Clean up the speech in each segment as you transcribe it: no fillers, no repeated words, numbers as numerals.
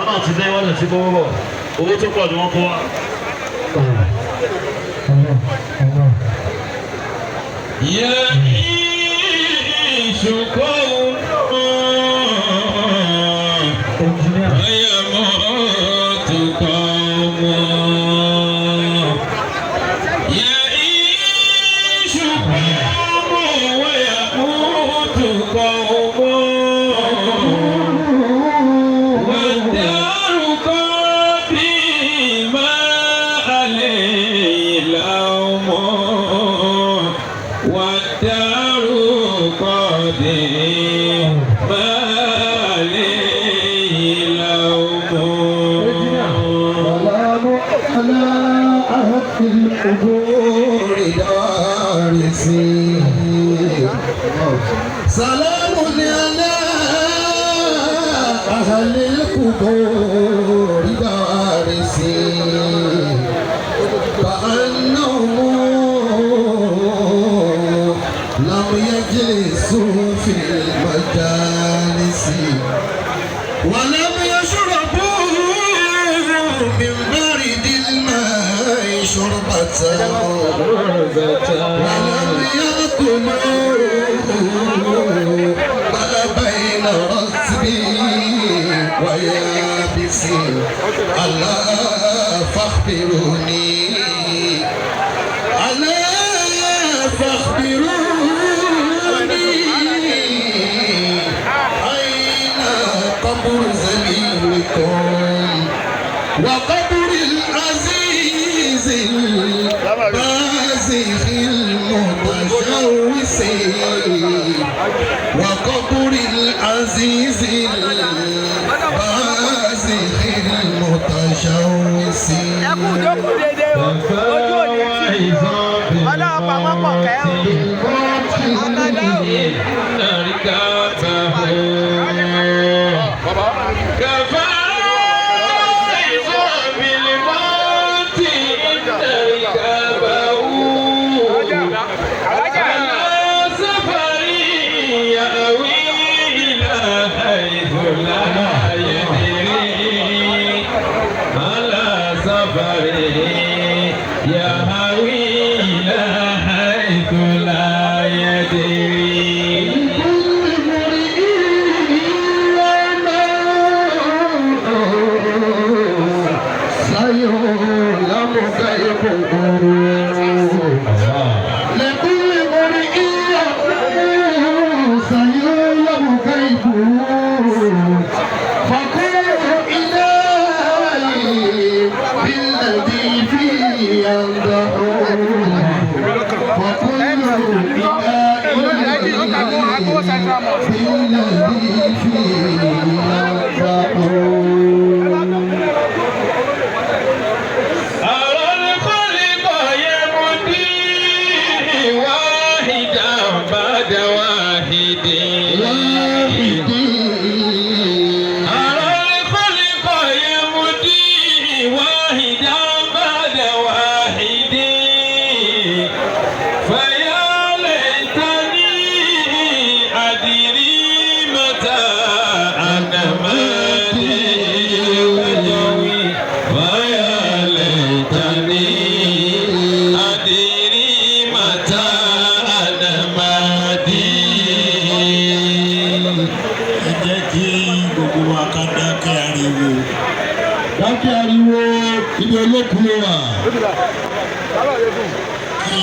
náà ti dé wọ́n lè ti kó bọ̀ owó tó pọ̀ ni wọ́n kó wá. سلام على أهل القبور دارسين كأنهم لم يجلسوا في المجالس ولم يشربوا من برد الماء شربة ولم يأكلوا ما بين رسبي ويابسي ألا فاخبروني ألا فاخبروني أين قبر زميلكم وقبر العزيز البازخ المتشوس وقبر العزيز البازخ المتشوس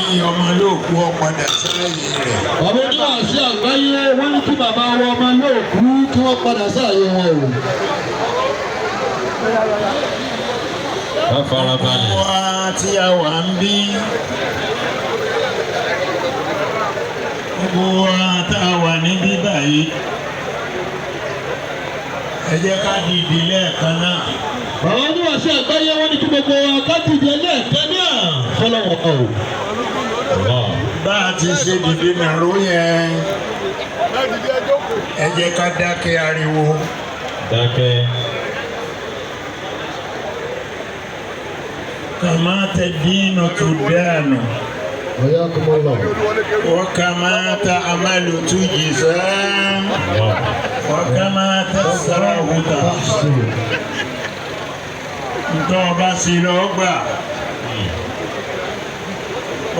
kí ọmọ lóòkú ọ padà sáàyè rẹ̀. Bàbá oníwàásí àgbáyé wọ́n ní kí bàbá wọn ọmọ lóòkú kí wọ́n padà sáàyè wọn o. farabalẹ̀. Wa tí a wà ń bí. Gbogbo wa tá a wà níbí báyìí. Ẹ jẹ́ ká dìde lẹ́ẹ̀kan náà. Bàbá oníwàásí àgbáyé wọ́n ní kí gbogbo wa ká dìde lẹ́ẹ̀kan náà. Fọlọ́wọ́ ọ̀. Bá a ti ṣe dìde nàró yẹn. Ẹ jẹ́ ká dákẹ́ ariwo. Dákẹ́. Kama tadinu tudanu. وكما تعمل تجزى وكما تزرع تحصد ntọ́ ọba sí lọ́gbà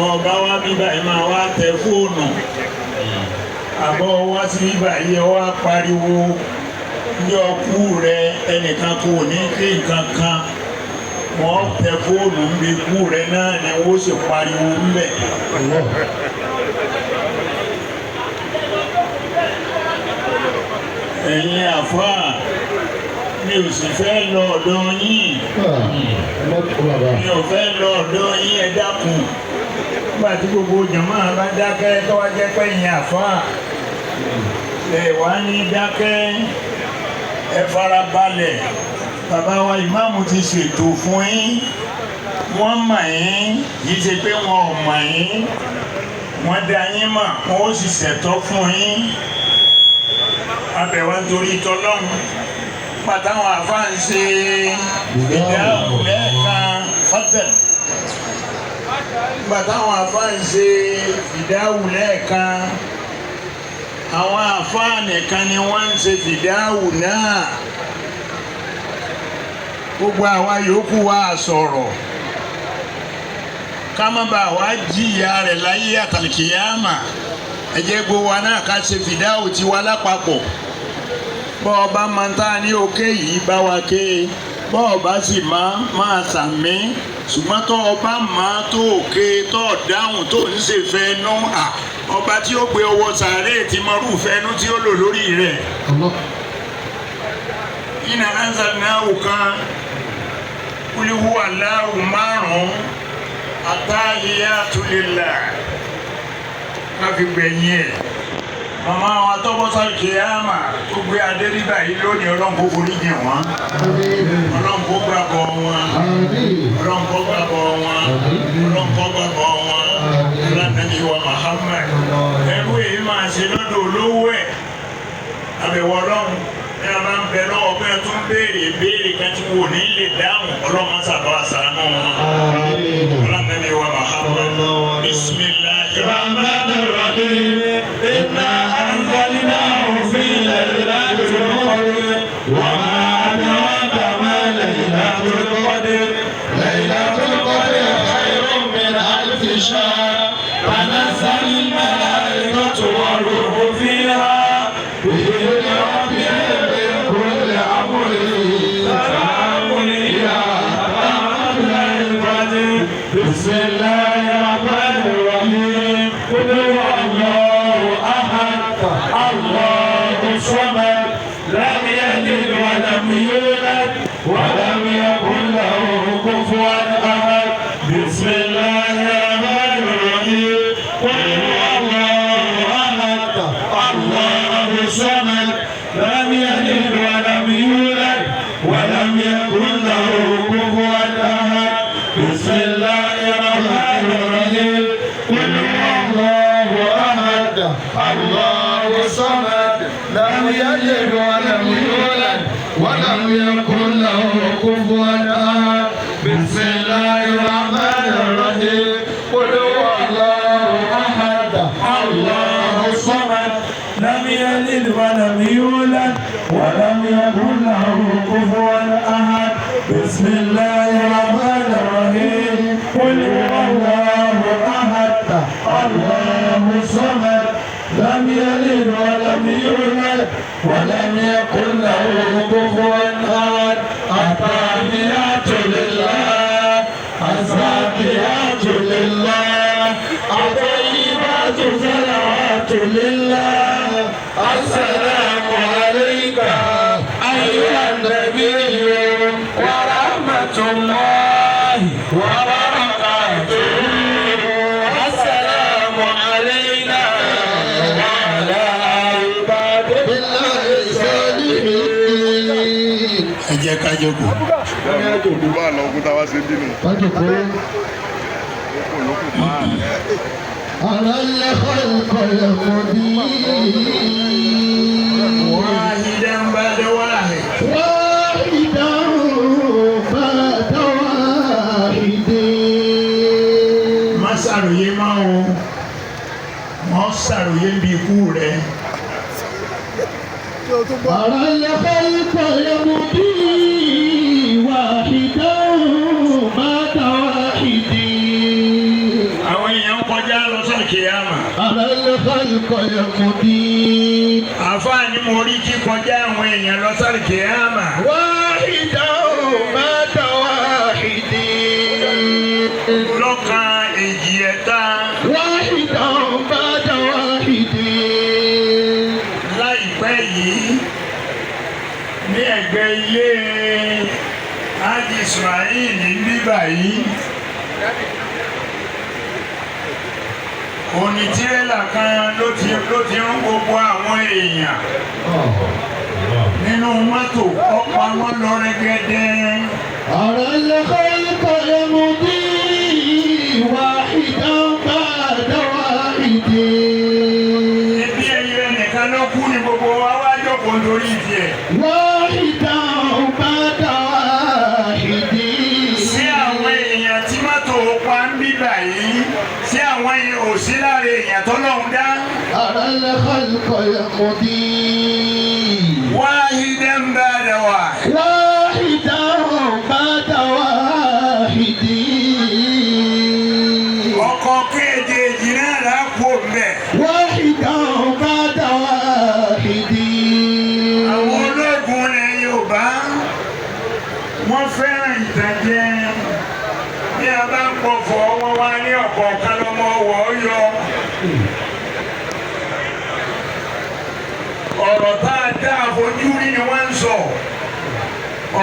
ọba wa bíbá yìí máa wá tẹ fóònù àbọ̀ wá sí bíbá yìí wá pariwo ní ọkú rẹ ẹnìkan kò ní kí nǹkan kan wọ́n tẹ fóònù ń bí kú rẹ náà ni wọ́n sì pariwo ń bẹ̀. ẹ̀yin àfáà mi ò sì fẹ́ lọ ọ̀dọ̀ yín mi ò fẹ́ lọ ọ̀dọ̀ yín ẹ dákun nígbà tí gbogbo jàmáà bá dákẹ́ tó wá jẹ́ pé ẹ̀yin àfáà lè wá ní dákẹ́ ẹ farabalẹ̀ bàbá wa ìmáàmù ti ṣètò fún yín wọ́n mọ̀ yín yìí ṣe pé wọn ò mọ̀ yín wọ́n dá yín mọ̀ wọ́n ó sì ṣètò fún yín abẹ̀wá nítorí tọ́lọ́run pàtàwọn àfáà ń ṣe ìdáhùn lẹ́ẹ̀kan fọ́tẹ̀l pàtàwọn àfáà ń ṣe ìdáhùn lẹ́ẹ̀kan àwọn àfáà nìkan ni wọ́n ń ṣe ìdáhùn náà gbogbo àwa yòókù wa sọ̀rọ̀ ká má bàa wá jìyà rẹ̀ láyé àtàlìkìyàmà ẹ jẹ́ gbogbo wa náà ká ṣe fìdáhùn tiwa lápapọ̀ bọ́ ọba máa ń tá ní òkè yìí bá wa ké bọ́ ọba sì máa sàmí ṣùgbọ́n tó ọba máa tó òkè tó dáhùn tó ń ṣe fẹ́nu ọba tí ó gbé owó sàárè tí mọ́rú fẹ́nu tí ó lò lórí rẹ̀. iná ansa náà kan kúlíwú aláwù márùn-ún àtàhíyàtù lillah ká fi gbẹ̀yìn ẹ̀. màmá wa tọ́gbọ́ sáré kìíyàmà tó gbé adé nígbà yìí lónìí ọlọ́run kó forí jì wọ́n ọlọ́run kó gbàgbọ́ wọn ọlọ́run kó gbàgbọ́ wọn ọlọ́run kó gbàgbọ́ wọn ọlọ́run wa Muhammad ẹrú èyí máa ṣe lọ́dọ̀ olówó ẹ̀ àbẹ̀wò ọlọ́run ẹ máa ń bẹ lọ́wọ́ pé ẹ tún béèrè ìbéèrè kan tí wò ní lè dáhùn ọlọ́run sábà ṣàánú wọn ọlọ́run wa Muhammad bismillahir rahmanir rahim. إنا أنزلناه في ليلة القدر وما أدراك ما ليلة القدر ليلة القدر خير من ألف شهر تنزل الملائكة والروح فيها بإذن ربهم من كل أمر سلام هي حتى مطلع الفجر بسم الله الرحمن الرحيم قل هو الله الصمد لم يلد ولم يولد ولم يكن له كفوا احد بسم الله الرحمن الرحيم قل هو الله احد الله الصمد لم يلد ولم يولد ولم يكن له كفوا احد بسم الله الرحمن الرحيم قل هو الله احد الله الصمد لم يلد ولم يولد ولم يكن له كفوا احد بسم الله الرحمن الرحيم قل هو الله احد الله الصمد لم يلد ولم يولد ولم يكن له كفوا احد بسم الله الرحمن الرحيم قل هو الله احد الله الصمد لم يلد ولم يولد ولم يكن له كفوا احد التحيات لله الزاكيات لله الطيبات صلوات لله السلام عليك ايها النبي ورحمه الله وبركاته السلام علينا ẹ jẹ́ ká jókòó. Òkú bá lọ òkúta wá sí bínú. على الخلق المبين واحدا بعد واحد واحدا بعد واحد má ṣàròyé máa o wọ́n ṣàròyé bí ikú rẹ̀. على الخلق المبين واحدا الخلق يمضي àfáàní mo rí kíkọjá àwọn èèyàn lọ sáré kìámà. واحدا بعد واحد lọ́kàn èjì ẹ̀ta. واحدا بعد واحد láìpẹ́ yìí ní ẹ̀gbẹ́ ilé Haji Ismail níbà yìí òní tirẹ́là kan ló ti rún gbogbo àwọn èèyàn nínú mọ́tò ọ̀pọ̀ àwọn lọ rẹ́gẹ́dẹ́. أرى الخلق يمضي واحدا بعد واحد ibi ẹyẹ nìkan ló kú ní gbogbo wa wá jókòó lórí tiẹ̀. واحدا بعد واحد sí àwọn èèyàn tí mọ́tò pa ń bíbà yìí sí àwọn òsínláre èèyàn tó lọ́hùn dá. أرى الخلق يمضي واحدا بعد واحد. واحدا بعد واحد ọkọ̀ kéèjèèjì náà lápò mbẹ̀. واحدا بعد واحد àwọn ológun ilẹ̀ Yorùbá wọ́n fẹ́ràn ìtàjẹ bí a bá ń pọ̀fọ̀ wọn wá ní ọ̀kọ̀ọ̀kan lọ́mọ ọwọ́ yọ. ọ̀rọ̀ tá a dá àfojú rí ni wọ́n ń sọ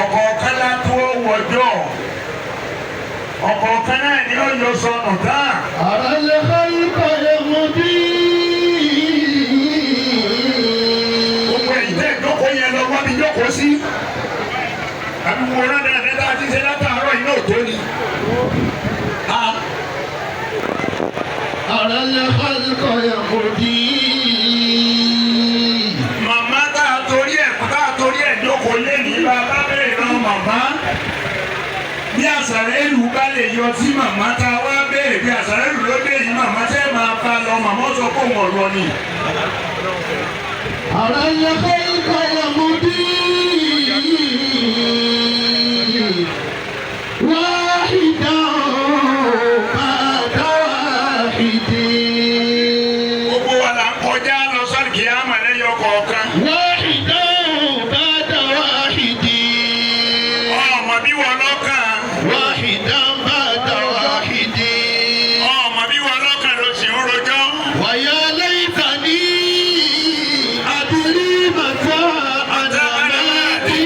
ọ̀kọ̀ọ̀kan látó wọ̀jọ́ ọ̀kọ̀ọ̀kan náà ni ó yọ sọnù tá. أرى الخلق يمضي gbogbo ẹ̀yin tẹ́ ìjókòó yẹn lọ wá bí jókòó sí. àbí mo rán dáadáa ní tá a ti ṣe látàárọ̀ yìí náà tó ni. أرى الخلق يمضي màmá tá a torí ẹ̀ jókòó lé ní bàbá bẹ̀rẹ̀ náà màmá. bí àṣàrẹ́lù bá lè yọ tí màmá tá a wá béèrè bí àṣàrẹ́lù ló dé yìí màmá tẹ́ máa bá lọ màmá sọ pé òun ọ̀rọ̀ ni. أرى الخلق يمضي واحدا بعد واحد gbogbo wa là ń kọjá lọ sọ́ọ̀kì kíámà lẹ́yọ kọ̀ọ̀kan. واحدا بعد واحد ọmọ bí wọn lọ́kàn. واحدا بعد واحد ọmọ bí wọn lọ́kàn ló sì ń rojọ́. ويا ليتني أدري متى أنا ماتي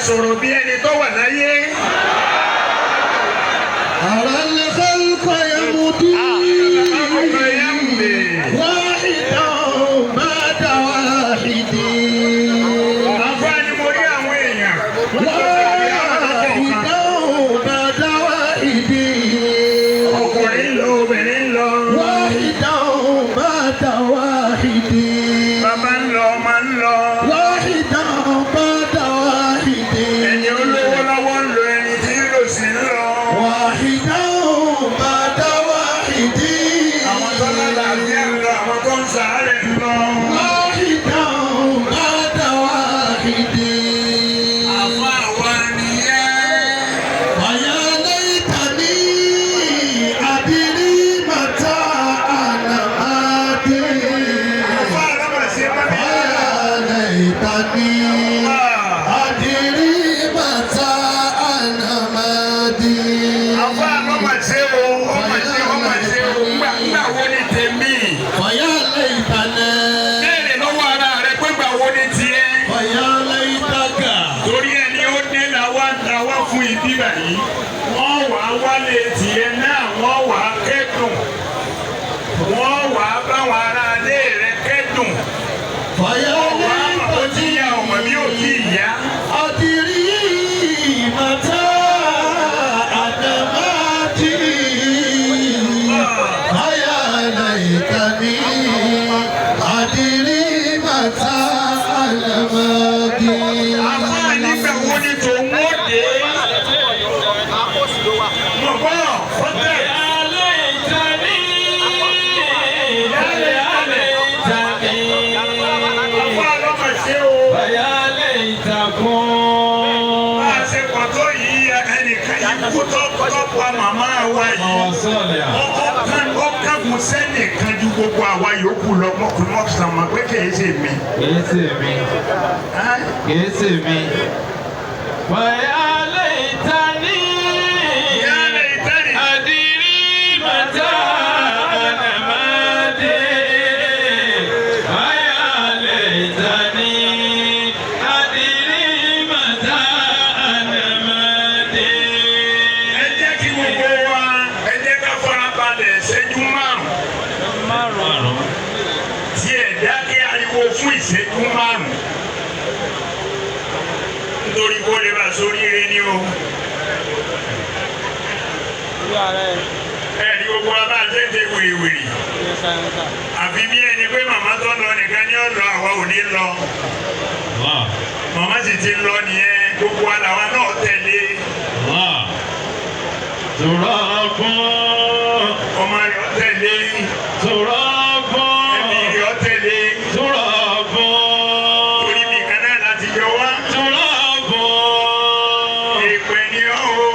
sọ̀rọ̀ bí ẹni tó wà láyé. أرى الخلق يمضي واحدا بعد واحد. àfáàní mo rí àwọn èèyàn. واحدا بعد واحد. ọkùnrin ń lọ obìnrin ń lọ. واحدا بعد واحد. bàbá ń lọ ọmọ ń lọ. واحدا بعد واحد. ẹni olówó lọ́wọ́ ń lọ ẹni tí ń lò sí ń lọ. واحدا بعد واحد. àwọn tó lálàáfíà ń lọ àwọn tó ń sàárẹ̀ ń lọ. واحدا بعد واحد. àfa wa nìyẹn. ويا ليتني أدري متى أنا آتي. àfa àlámà sí mọ́bí. ويا ليتني أدري متى أنا مادي. àfa àlámà sí o ọmọ sí o gbà wo ni tèmi. ويا ليتني béèrè lọ́wọ́ ara rẹ pé gbà wo ni tiẹ̀. ويا ليتك torí ẹni ó dé làwa fún ibi báyìí wọ́n wà á wálé tiẹ̀ náà wọ́n wà á kẹ́dùn wọ́n wà á báwọn ará ilé rẹ kẹ́dùn ويا wọ́n wà á mọ̀ ó ti yá ọmọ bí ó ti yá. أدري متى أنا مادي. ويا ليتني أدري متى أنا مادي. àfáà nígbà wo ni tòun ó dé. mo bọ̀ fọ́tẹ̀. àfáà lọ́mọ ṣe o. bá a ṣe pọ̀ tó yìí ẹnìkan yìí kú tó pa màmá wa yìí. ó kẹ́kun sẹ́nìkan ju gbogbo àwa yòókù lọ mọ́kùnrin ọ̀sán mọ́ pé kìí ṣe mi. ìyá rẹ̀ ìtẹ́rì. ẹ jẹ́ kí gbogbo wa ẹ jẹ́ ká fara balẹ̀ ìṣẹ́jú márùn-ún. tí ẹ̀ dákẹ́ ariwo fún ìṣẹ́jú márùn-ún. nítorí kó lè bá sóríire ni o. ẹ̀rí gbogbo wa bá ṣe ń ṣe wèrèwèrè. àfi bí ẹni pé màmá tó lọ nìkan ni ó lọ àwa ò ní lọ. màmá sì ti lọ nìyẹn gbogbo àlàwa náà tẹ̀lé. ọmọ rẹ̀ ó tẹ̀lé. ẹbí rẹ̀ ó tẹ̀lé. torí bí kan náà láti jọ wá. èèpẹ̀ ni ó o.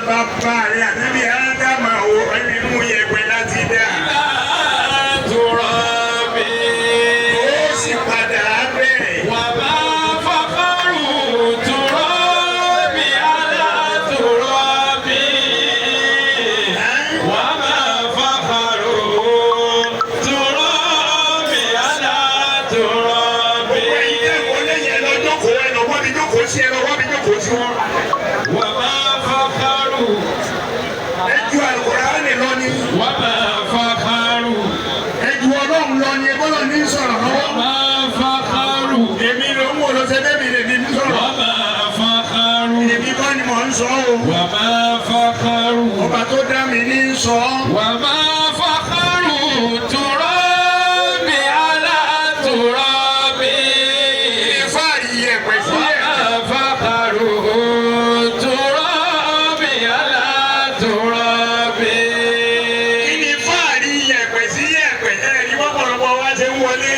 bàbá rẹ̀ ànábì Ádámà ò nínú yẹ̀pẹ̀ láti dá. Ó sì padà bẹ́ẹ̀. Ọba tó dá mi ní sọ. Wà máa fàkàrù tùrọ́bì alátùrọ́bì. Fáàrí yẹ̀pẹ̀ sí yẹ̀pẹ̀. Wà máa fàkàrù tùrọ́bì alátùrọ́bì. Kí ni fáàrí yẹ̀pẹ̀ sí yẹ̀pẹ̀? Ẹ̀rí pọ̀pọ̀lọpọ̀ wá ṣe ń wọlé.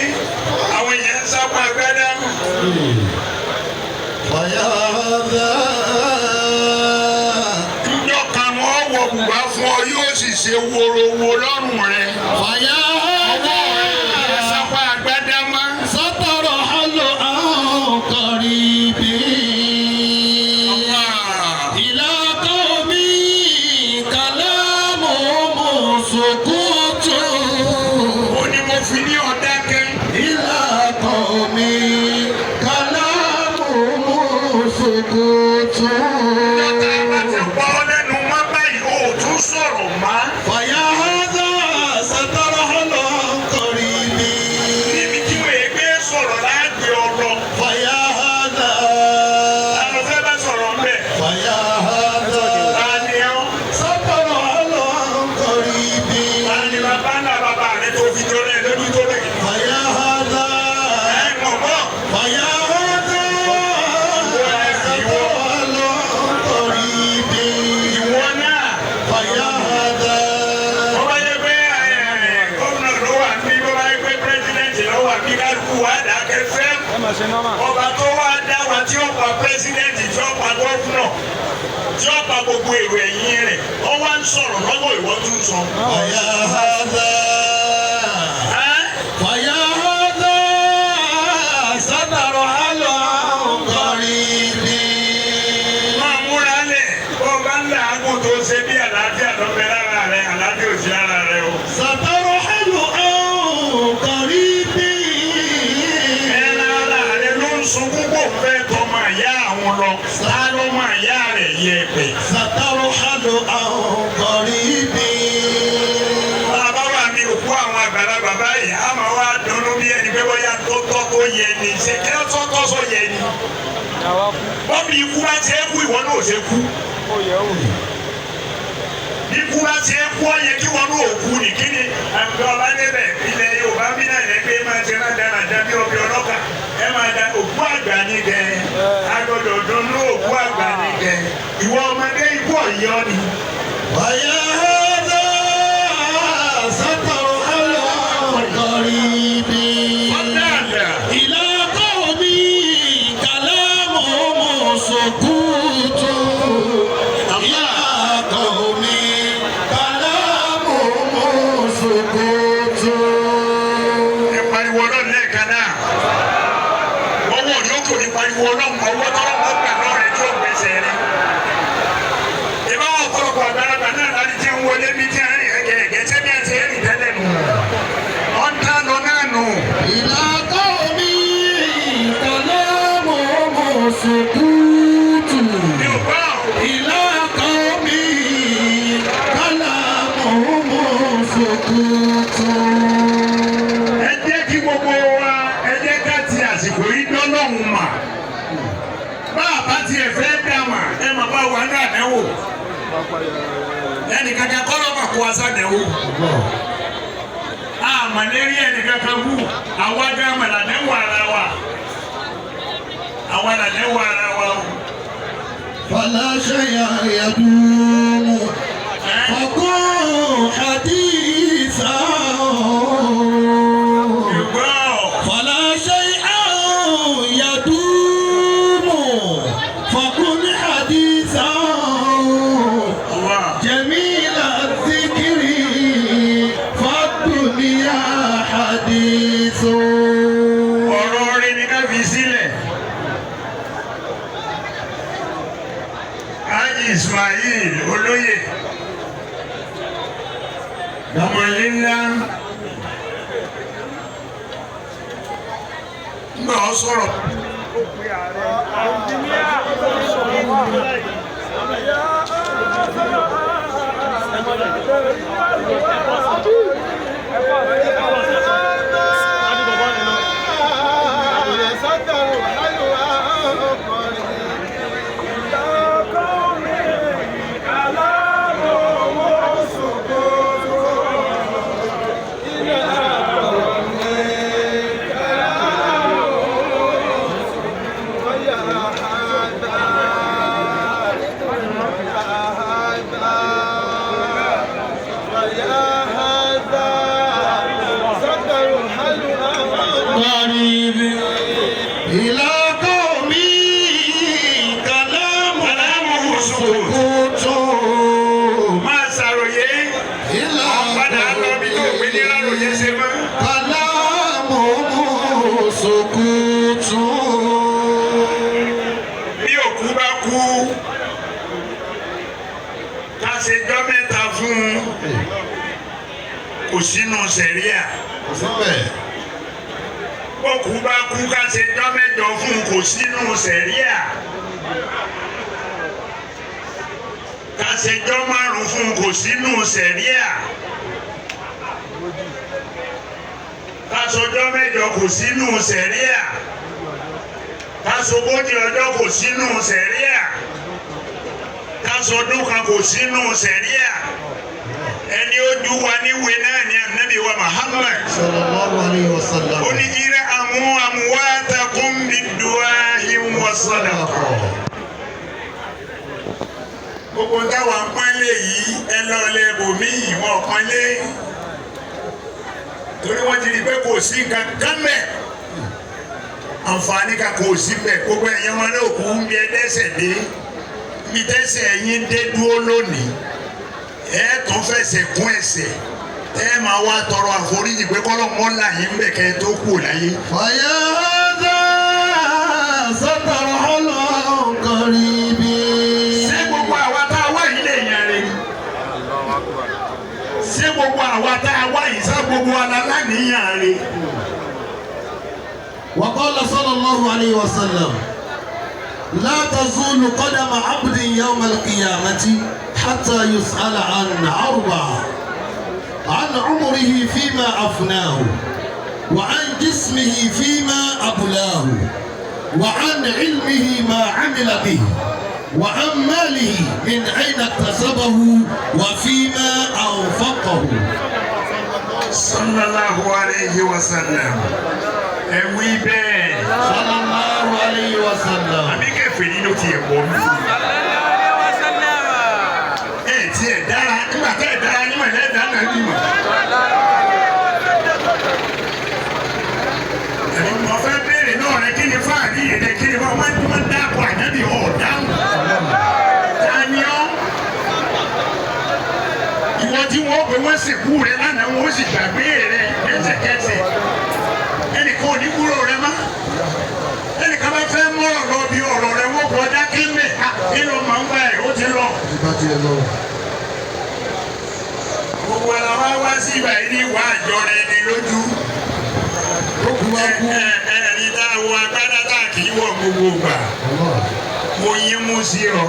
Àwọn èèyàn ń sápá agbádá. Bùbá fún ọ yóò sì ṣe worowo lọ́rùn rẹ̀. Fàyà Ọwọ́ rẹ̀ sápá agbádá mọ́. sátọrọ hálò àkọrí bí. Ìlàkọ̀ mi kàlámù mùsùlùkùtù. Ó ní mo fi ní ọ̀dákẹ́. Ìlàkọ̀ mi kàlámù mùsùlùkùtù. Lọ́tà bá ti pọ́ lẹ́nu mọ́ báyìí, ó tún sọ̀rọ̀ mọ́. Fàyà hádà sátọrọ hálò àkọrí bí. Níbi tí wọ́n gbé sọ̀rọ̀ láàgbé ọ̀rọ̀. Fàyà hádà. Àwọn fẹ́ bá sọ̀rọ̀ ń bẹ̀. Fàyà hádà. Tani ọ́? sátọrọ hálò àkọrí bí. Tani bàbá ńlá bàbá rẹ̀ tó fi jọ rẹ̀ lójú tó bẹ̀. Fàyà hádà. Ẹ mọ̀ mọ́. Fàyà hádà. sátọrọ hálò àkọrí bí. Ìwọ náà. Fàyà hádà. Wọ́n bá yẹ pé gómìnà ló wà ní, wọ́n bá yẹ pé pírẹ́sidẹ́ǹtì ló wà ní, kálukú wa dákẹ́ fẹ́. Ọba tó wá dá wa tí ó pa pírẹ́sidẹ́ǹtì tí ó pa gómìnà tí ó pa gbogbo èrò ẹ̀yìn rẹ̀. Wọ́n wá ń sọ̀rọ̀ lọ́wọ́ ìwọ́n tún sọ. Fàyà hádà. Fàyà hádà. sátọrọ hálò àkọrí bí. Máa múra lẹ̀ bó bá ń làágùn tó ṣe bí àlàáfíà ló bẹ lára rẹ̀, àlàáfíà ò sí lára rẹ̀ o. sátọrọ hálò àkọrí bí. Ẹran ara rẹ̀ ló ń sunkún kó fẹ́ tọmọ ìyá àwọn lọ. Ta ló mọ ìyá rẹ̀ yẹ̀pẹ̀? sátọrọ hálò àkọrí bí. Bàbá wa mi ò kó àwọn àgbàlagbà báyìí, a máa wá dunnú bí ẹni pé bóyá tó tọ́ tó yẹ ni. Ṣé kí ló tọ́ sọ yẹ ni? Bọ́bí ikú bá ti ẹ́ kú ìwọ náà ò ṣe kú. Bí ikú bá ti ẹ́ kú ọ yẹ kí wọn náà ò kú ní kíni. Àgbẹ̀ ọba débẹ̀ ilẹ̀ Yorùbá bí náà yẹ pé máa ṣe máa dára dá bí ọbẹ̀ ọlọ́kà. Ẹ máa da òkú àgbà ní gẹ. Agbọ́dọ̀ dunnú òkú àgbà ní gẹ. Ìwọ ọmọdé ikú ọ̀yọ́ ni. Fàyà hádà. sátọrọ hálò àkọrí bí. Ọ̀dàdà. ìlàkọ̀ mi kàlámù mùsùlùkùtù. ìlàkọ̀ mi kàlámù mùsùlùkùtù. Ẹ pariwo ọlọ́run lẹ́ẹ̀kan náà. Ọwọ́ òní ó kò ní pariwo ọlọ́run, ọwọ́ tọ́lọ́ wọn gbà lọ́rẹ̀ tí ó gbèsè rẹ̀. Ìbá wọn ọ̀pọ̀lọpọ̀ àgbàlagbà náà láti tí ń wọlé bí tí a rìn ẹ̀gẹ̀ẹ̀gẹ̀ tí bí a ti rìn tẹ́lẹ̀ nù. Wọ́n ń tán lọ náà nù. ìlàkọ̀ mi kàlámù mùsùlùkùtù. Mi ò gbọ́. ìlàkọ̀ mi kàlámù mùsùlùkùtù. Ẹ jẹ́ kí gbogbo wa, ẹ jẹ́ ká ti àsìkò yìí dọ́lọ́hùn mà. Bá a bá tiẹ̀ fẹ́ dà mà, ẹ mà bá wa ní àdánwò. Ẹnìkan kan kọ́ lọ́mà kó wa sádẹ̀wò. Àmàlérí ẹnìkan kan kú, àwa gan màlàdẹ́wò ara wa. Àwa làdẹ́wò ara wa o. فلا شيء يدوم فكن حديثا فلا شيء يدوم فكن حديثا Ismail olóyè ọmọlé ńlá ńgbà ọ sọ̀rọ̀. Kò sínú sẹ̀ríà. Bókú bá kú ká ṣe jọ́ mẹ́jọ fún kò sínú sẹ̀ríà. Ká ṣe jọ́ márùn fún kò sínú sẹ̀ríà. Ká ṣọjọ́ mẹ́jọ kò sínú sẹ̀ríà. Ká ṣogójì ọjọ́ kò sínú sẹ̀ríà. Ká ṣọdún kan kò sínú sẹ̀ríà. Ẹni ojú wa níwèé náà ni Ànábì wa Muhammad sallallahu alayhi wa sallam. Ó ní irhamu amwatakum bid-du'a'i was-sadaqa. Gbogbo táwa ń pọ́nlé yìí ẹ lọ lẹ bòmíì wọn pọ́nlé. Torí wọ́n ti rí pé kò sí nǹkan kan mẹ́. Àǹfààní kan kò sí bẹ́ẹ̀. Gbogbo ẹ̀yàn wọn náà kú ń bí ẹ dẹ́sẹ̀ dé. Bí dẹ́sẹ̀ ẹ̀yin dé dúró lónìí. Ẹ tún fẹsẹ̀ kún ẹsẹ̀ ẹ máa wá tọrọ àforíjì pé kọ́lọ́mọ́ là yín bẹ̀ kẹ́ tó kù láyé. Fàyà dá sọ́tàrọ̀ ọlọ́kọ̀rí bí. Ṣé gbogbo àwa tá a wá yìí lè yan rẹ̀? Ṣé gbogbo àwa tá a wá yìí sá gbogbo aláníyàn rẹ̀? Wa qala sallallahu alayhi wa sallam la tazulu qadama abdin yawma al-qiyamati حتى يسأل عن أربع عن عمره فيما أفناه وعن جسمه فيما أبلاه وعن علمه ما عمل به وعن ماله من أين اكتسبه وفيما أنفقه صلى الله عليه وسلم. Ẹ̀wí bẹ́ẹ̀. صلى الله عليه وسلم. Àbí kẹfẹ́ yìí ló ti ẹ̀ pọ̀ mí. Tí ẹ dára nígbà tẹ́ ẹ dára yín mọ̀ ẹ dáná bí mọ̀. Mo fẹ́ béèrè náà rẹ kí ni fáàrí rẹ kí ni wọ́n dáàbò ànábì ọ̀dáhùn. Taniọ́. Ìwọ tí wọ́n pè wọ́n sìnkú rẹ lánàá wọ́n sì gbàgbé rẹ lẹ́sẹ̀kẹsẹ̀. Ẹnìkan ò ní kúrò rẹ mọ́. Ẹnìkan bá fẹ́ mọ́ ọ̀rọ̀ bí ọ̀rọ̀ rẹ wọ́n kọ́ dákẹ́ mẹ́. Kí ló máa ń gbà ẹ̀ ó ti lọ. Gbogbo ara wa wá sí ibà yìí ní ìwà àjọ rẹ ni lójú. Ẹ̀rí tá a wọ agbádá tá a kì í wọ gbogbo gbà. Mo yín mú sí ọ.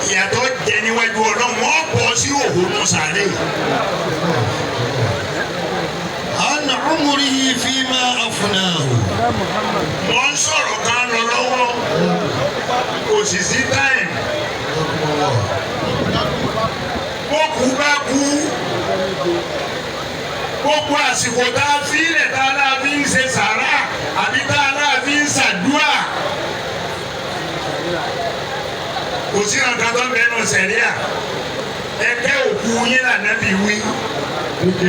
Ìyàtọ̀ jẹ níwájú Ọlọ́run wọ́n bọ̀ sí òhun sàlẹ̀. عن عمره فيما أفناه. Mo ń sọ̀rọ̀ kan lọ lọ́wọ́. Kò sì sí táìmù. Bókú bá kú. Gbogbo àsìkò tá a fi ilẹ̀ tá a náà fi ń ṣe sàrà àbí tá a náà fi ń ṣàdúrà. Kò sí ọ̀gá tó bẹ̀rù sẹ̀ríà. Ẹgbẹ́ òkú yín l'Ànábì wí.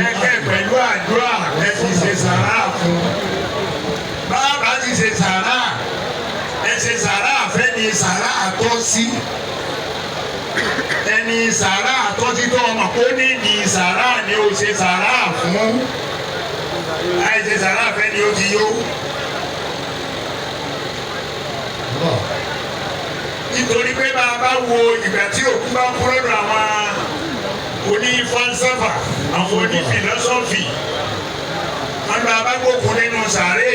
Ẹgbẹ́ pẹ̀lú àdúrà ẹ fi ṣe sàrà fún. Bàbá ti ṣe sàrà. Ẹ ṣe sàrà fẹ́ni sàrà àtọ́ sí. Ẹni sàrà àtọ́títọ́ ọmọ kó ní ní sàrà ni ó ṣe sàrà fún. Àìṣe sàrà fẹ́ ni ó ti yó. nítorí pé bá a bá wo ìgbà tí òkú bá kú lọ́dọ̀ àwọn oní falsafa àwọn oní philosophy wọn bá a bá gbókun nínú sàárè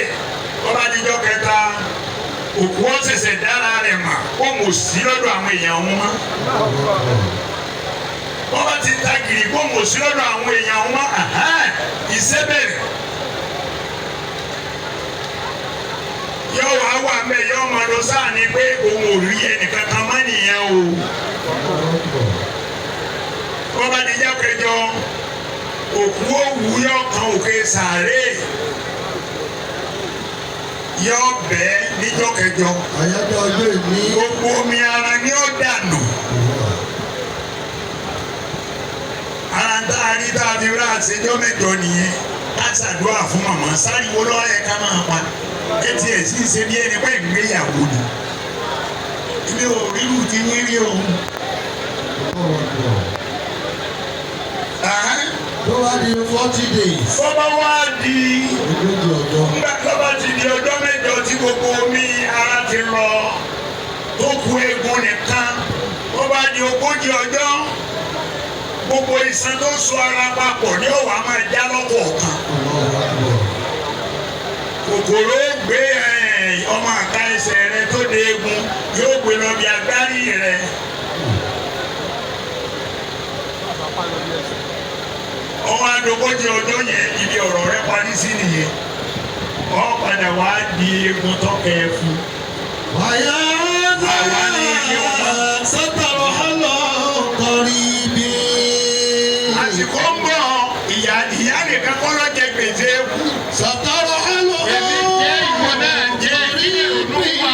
wọn bá dijọ́ kẹta òkú wọn ṣẹ̀ṣẹ̀ dára rẹ̀ mà kó mò sí lọ́dọ̀ àwọn èèyàn wọn mọ́ wọn bá ti ta gìrì kó mò sí lọ́dọ̀ àwọn èèyàn wọn mọ́ iṣẹ́ bẹ̀rẹ̀. Yóò wá wà mẹ́ yóò máa lọ sáà ni pé òun ò rí ẹnìkan kan má nìyẹn o. Wọ́n bá di jẹ́ kẹjọ òkú òwú yóò kan òkè sàárè yóò bẹ́ níjọ́ kẹjọ. Àyájọ́ ọjọ́ ìní. Gbogbo omi ara ni ó dànù. Ara ń tá a rí tá a fi rà àṣejọ́ mẹ́jọ nìyẹn. Ká ṣàdúrà fún màmá sáriwo lọ́wọ́ yẹ ká máa pa. Etí ẹ̀ sì ń ṣe bí ẹni pé ìgbéyàwó ni. Ilé òrìrù ti ní rí òun. Tó wá di 40 days. Bọ́bá wá di Ogójì ọjọ́. nígbà tó bá ti di ọjọ́ mẹ́jọ tí gbogbo omi ara ti lọ tó kù eegun nìkan. Tó bá di 40 ọjọ́ gbogbo iṣan tó so ara papọ̀ ni ó wà máa já lọ́kọ̀ọ̀kan. Kòkòrò gbé ọmọ àka ẹsẹ̀ rẹ tó de eegun yóò gbé lọ bí agbárí rẹ. Ọwọ́ adógójì ọjọ́ yẹn ibi ọ̀rọ̀ rẹ parí sí nìyẹn. Ọ padà wá di eegun tọ́kẹ́ fún. Wàyà sátàrọ̀ hálọ̀ kọrí bí. Àsìkò ń bọ̀ ìyá nìkan kọ́ ló jẹ gbèsè ewu. Sátàrọ̀ hálọ̀ Èmi jẹ́ ìwọ náà jẹ́ ìdílé ìrònú wa.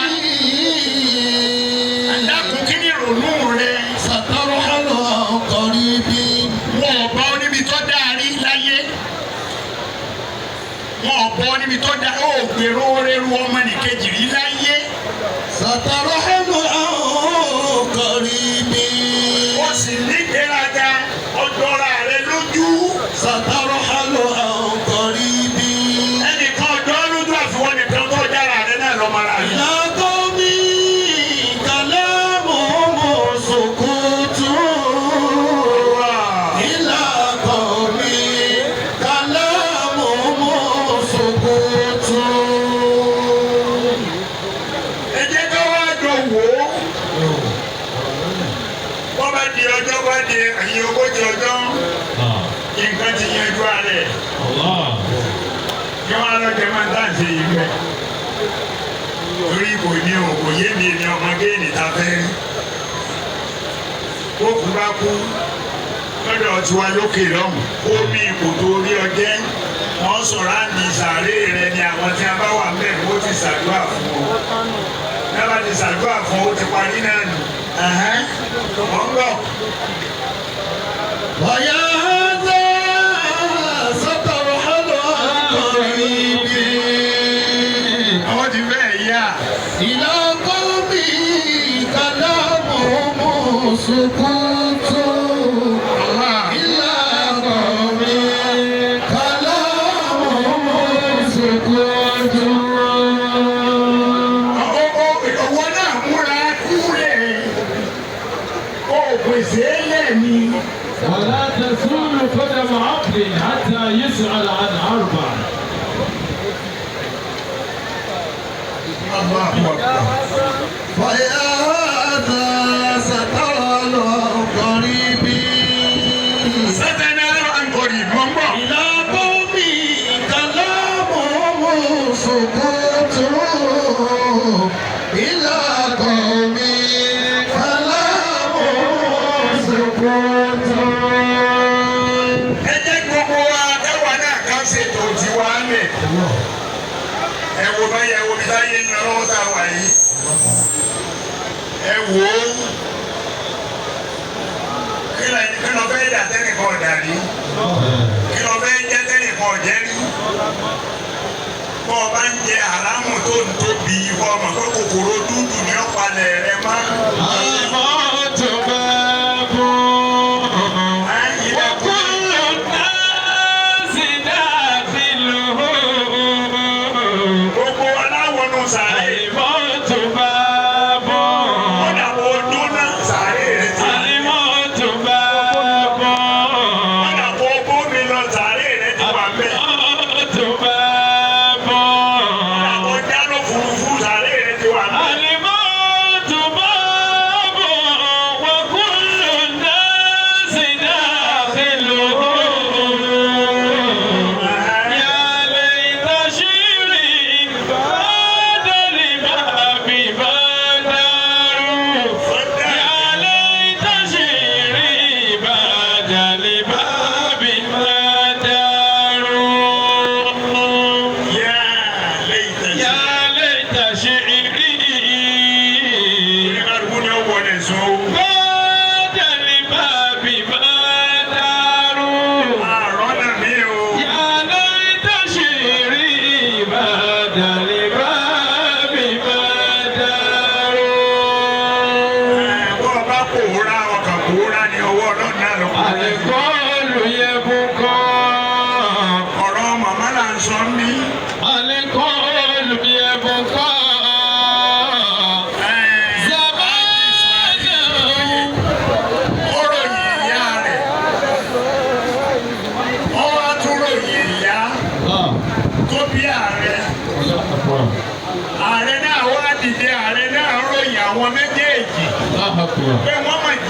Àdàkùn kí ni ìrònú rẹ? sátàrọ̀ hálọ̀ kọrí bí. Wọ́n ọ̀bọ níbi tó dáa rí láyé. Wọ́n ọ̀bọ níbi tó dáa ó gbèrò rẹ́rù ọmọ nìkejì rí láyé. Sátàrọ̀ hálọ̀ kọrí bí. Ó sì ní ìgbéraga ọjọ́ra rẹ lójú. Sátàrọ̀ hálọ̀ kọrí bí. Ẹnìkan ọjọ́ lójú àfiwọ́n nìkan tó jára rẹ náà lọ́mọ ara rẹ. Ìyàtọ̀ mi kàlámù mọ̀sùkútù. Ìlàtọ̀ mi kàlámù mọ̀sùkútù. Ẹ jẹ́ ká wá jọ wò ó. Wọ́n bá di ọjọ́ bá di ẹ̀yìn ogójì ọjọ́ nǹkan ti yanjú alẹ̀. Kí wọ́n á lọ jẹ máa ń dáǹsì yìí bẹ́ẹ̀. Torí kò ní o, kò yé mi èmi ọmọ géènì ta fẹ́ rí. Ó kú bá kú lọ́dọ̀ tiwa lókè lọ́hùn. Ó bí ipò tó rí ọjẹ́. Wọ́n sọ̀rọ̀ àmì ìsàré rẹ ni àwọn tí a bá wà mẹ́rin ó ti ṣàdúrà fún ọ. Lábàá ti ṣàdúrà fún ọ, ó ti parí náà nù. Wọ́n gbọ́. Wàyà sátàrọ̀ hálọ̀ kọrí bí. Àwọn ti fẹ́ yá. Ìlàtọ̀ mi kàlámù mọ̀sùkútù. Ìlàtọ̀ mi kàlámù mọ̀sùkútù. Owó náà múra kúrẹ̀. Ó pèsè lẹ́ni. ولا تزول قدم عبد حتى يسأل عن أربع. Wàyà sátàrọ̀ kọrí bí. Sátánà àǹkọ̀rì mọ̀ ń bọ̀. Ìlàtọ̀ mi kàlámù mọ̀sùkútù. Ìlàtọ̀ mi kàlámù mọ̀sùkútù. Ẹ jẹ́ gbogbo wa káwa náà ká ṣètò tiwa lẹ̀. Ẹ wo báyìí ẹ wo bí táyé ń lọ lọ́wọ́ tá a wà yìí. Ẹ wò ó. Kí lọ fẹ́ dà tẹ́nìkan ọ̀dà rí? Kí lọ fẹ́ jẹ́ tẹ́nìkan ọ̀jẹ́ rí? Bọ́ ọ bá ń jẹ àrámù tó ń tóbi ìwọ ọmọ tó kòkòrò dúdú ní ọ̀pálẹ̀ rẹ mọ́. الموت باب وكل الناس داخله. Gbogbo aláwọ̀nù sàlẹ̀. الموت باب Ọ̀dà wo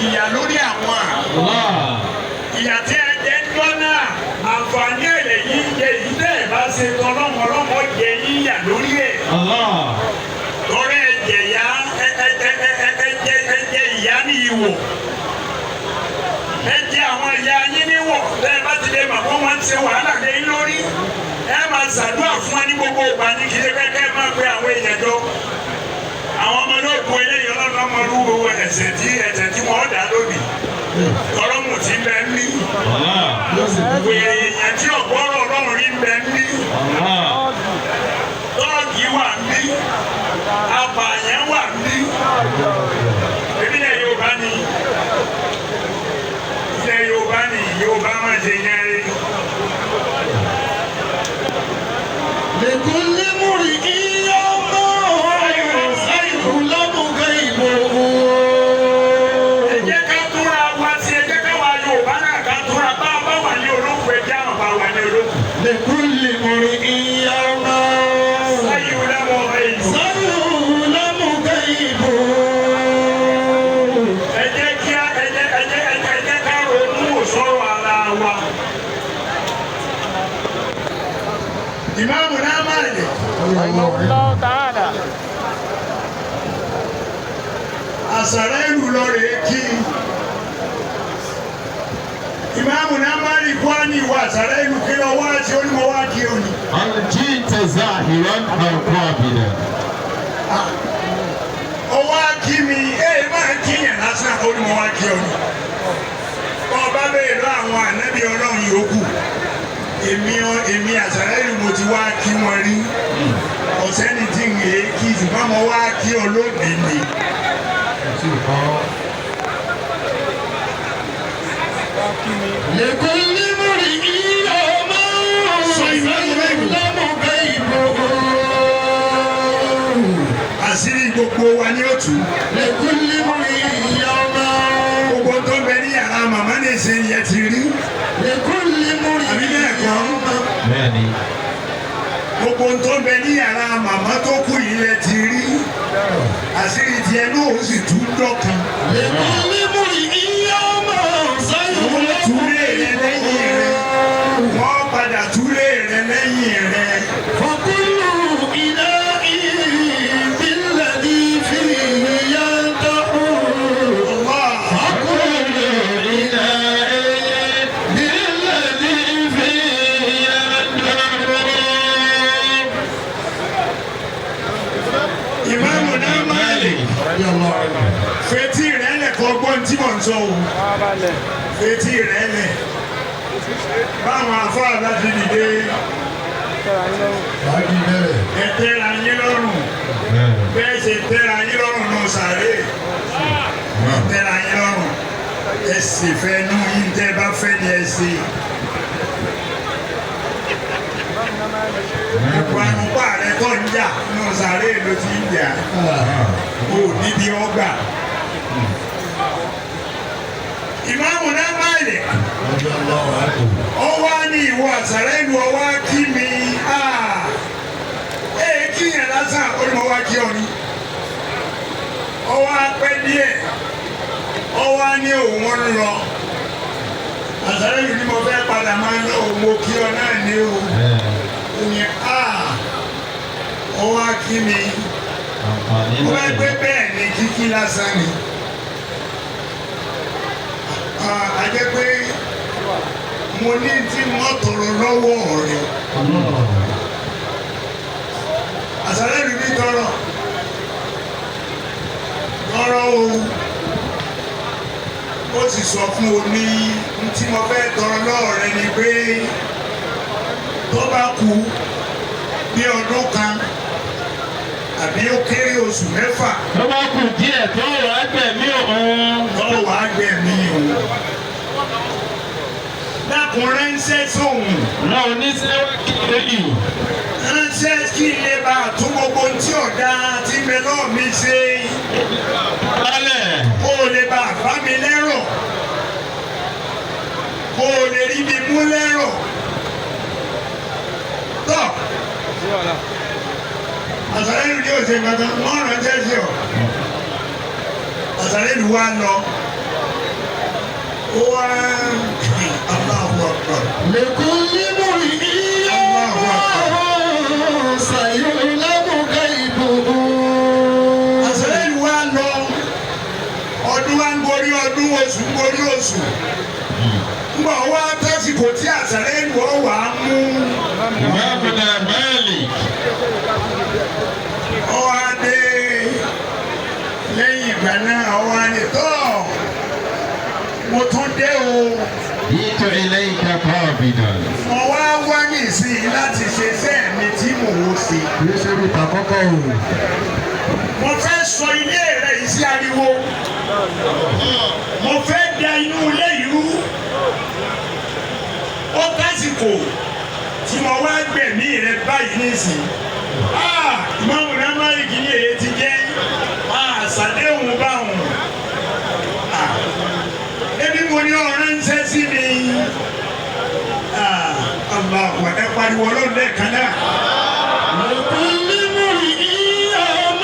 ìyà lórí àwọn ìyà tí ẹ jẹ ń gbọ́ náà àǹfààní èrè yìí jẹ yìí tẹ́ ẹ bá ṣe tọ́lọ́mọ ọlọ́mọ jẹ yín yà lórí ẹ̀. Tọ́rẹ́ ẹ̀jẹ̀ yá ẹ̀jẹ̀ ìyá ní ìwò ẹ̀jẹ̀ àwọn ìyá yín níwọ̀ tẹ́ ẹ bá ti lè mọ̀ fún wọn ṣe wàhálà lé lórí ẹ máa ṣàdúrà fún wa ní gbogbo ìgbà ní kí ẹ máa pe àwọn èèyàn jọ àwọn ọmọ náà kó eléyìí ọlọ́run ọmọ olúwo ẹ̀ṣẹ̀ tí wọ́n dá lónìí ọlọ́mù tí ń bẹ ń mí wèrè èèyàn tí ọ̀gbọ́rọ̀ ọlọ́run rí ń bẹ ń mí tọ́ọ̀gì wà ń mí apààyàn wà ń mí ìbílẹ̀ Yorùbá ni ilẹ̀ Yorùbá ni Yorùbá máa ṣe yẹn rí. لكل امرئ يوم سيظلم غيبه. Ẹ jẹ́ ká túra wá sí ẹ jẹ́ ká wá Yorùbá náà ká túra bá a bá wà ní olókùn ẹ jẹ́ àwọn bá wà ní olókùn. لكل امرئ يوم سيظلم غيبه. سيظلم غيبه. Ẹ jẹ́ ká ronú sọ̀rọ̀ ara wa. Ìmáàmù náà máa lè. Àṣàrẹ́ ìlú lọ rèé kí. Ìmáàmù náà máa lè kó ní ìwà àṣàrẹ́ ìlú kí lọ wá sí onímọ̀ wá kí òní. هل جئت زاهرا أو قابلا؟ Ọwọ́ kí mi, máa kí yẹn lásán onímọ̀ wá kí òní. Ọba bẹ́ẹ̀ lọ àwọn ànábì Ọlọ́run yòókù. Èmi àṣàrẹ́ ìlú mo ti wá kí wọn rí. Ọ̀sẹ́ni tí ń yé kí ṣùgbọ́n mo wá kí olóògbé ni. لكل امرئ يوم سيظلم غيبه. Àṣírí gbogbo wa ni ó tú. لكل امرئ يوم. Gbogbo tó ń bẹ ní yàrá màmá ní ìṣe yẹn ti rí. لكل امرئ يوم. Gbogbo tó ń bẹ ní yàrá màmá tó kú yìí lẹ ti rí. Àṣírí tiẹ̀ náà ó sì tú dọ́kan. لكل امرئ يوم Wọ́n túlé rẹ lẹ́yìn rẹ. Wọ́n padà túlé rẹ lẹ́yìn rẹ. فكل إناء بالذي فيه ينتح. Allah. فكل إناء بالذي فيه ينتح. Ìmáàmù náà máa lè. Fetí rẹ̀ lẹ̀ kọ́ gbọ́n tí mò ń sọ o. Fetí rẹ̀ lẹ̀. Báwọn afọ́ àbájú dìde. Ẹ tẹ́ra yín lọ́rùn. Bẹ́ẹ̀ ṣe tẹ́ra yín lọ́rùn náà sàré. Ẹ tẹ́ra yín lọ́rùn. Ẹ sì fẹ́ nú yín tẹ́ bá fẹ́ ni ẹ ṣe. Ìpanupá rẹ̀ tó ń jà náà sàré ló ti ń jà. O níbi ọgbà. Ìmáàmù náà máa lè. Ó wá ní ìwọ àṣàrẹ́ ìlú ọwá kí mi. Kí yẹn lásán olùmọ̀ wá kí ọ ni. Ó wá pẹ́ díẹ̀. Ó wá ní òun ń lọ. Àṣàrẹ́ ìlú ni mo fẹ́ padà máa ń lọ òun mo kí ọ náà ní o. Ó ní ó wá kí mi. Ó wá pé bẹ́ẹ̀ ni kíkí lásán ni. A jẹ́ pé mo ní tí wọ́n tọrọ lọ́wọ́ rẹ̀. Àṣàrẹ́ ìlú mi tọrọ o. Ó sì sọ fún o ní tí mo fẹ́ tọrọ lọ́wọ́ rẹ̀ ni pé tó bá kú bí ọdún kan àbí ó kéré oṣù mẹ́fà. Tó bá kù díẹ̀ tó wàá gbẹ̀mí òun. Tó wàá gbẹ̀mí òun. Dákun ránṣẹ́ sóhun. Náà oníṣẹ́ wá kí lóyè. Ránṣẹ́ kí lè bá a tún gbogbo tí ọ̀dà tí mẹ́lọ́ mi ṣe. Lálẹ́. Kó o lè bá a bá mi lẹ́rọ̀. Kó o lè rí mi mú lẹ́rọ̀. Tọ́. Àṣàrẹ́ ìlú yóò ṣe gbàgbọ́ wọ́n ránṣẹ́ sí ọ. Àṣàrẹ́ ìlú wa lọ. wá Allahu Akbar. لكل مرء يوم سيعلم غيبه. àṣẹlẹ̀ ìlú wa lọ ọdún wa ń gorí ọdún oṣù ń gorí oṣù ngbà wá tásìkò tí àṣẹlẹ̀ ìlú ọ wà á mú Ìmáàmùnà Malik. ọ wá dé lẹ́yìn ìgbà náà ọ wá ní tọ́ mo tún dé o. جئت إليك قابلا. mo wá wá ní ìsìn láti ṣe iṣẹ́ mi tí mò ń ṣe. kì í ṣe ibi tàkọ́kọ́ o. mo fẹ́ sọ ilé rẹ̀ yìí sí ariwo. mo fẹ́ da inú ilé yìí rú. ó tásìkò tí mo wá gbẹ̀mí rẹ̀ báyìí nísìn. Ìmáàmù Malik ní èyí ti jẹ́ àṣàdéhùn báwọn. Ebi mo ní ọ̀rẹ́ ń ṣẹ́ sí mi. Allahu ẹ pariwo lóde kan náà. لكل مرء يوم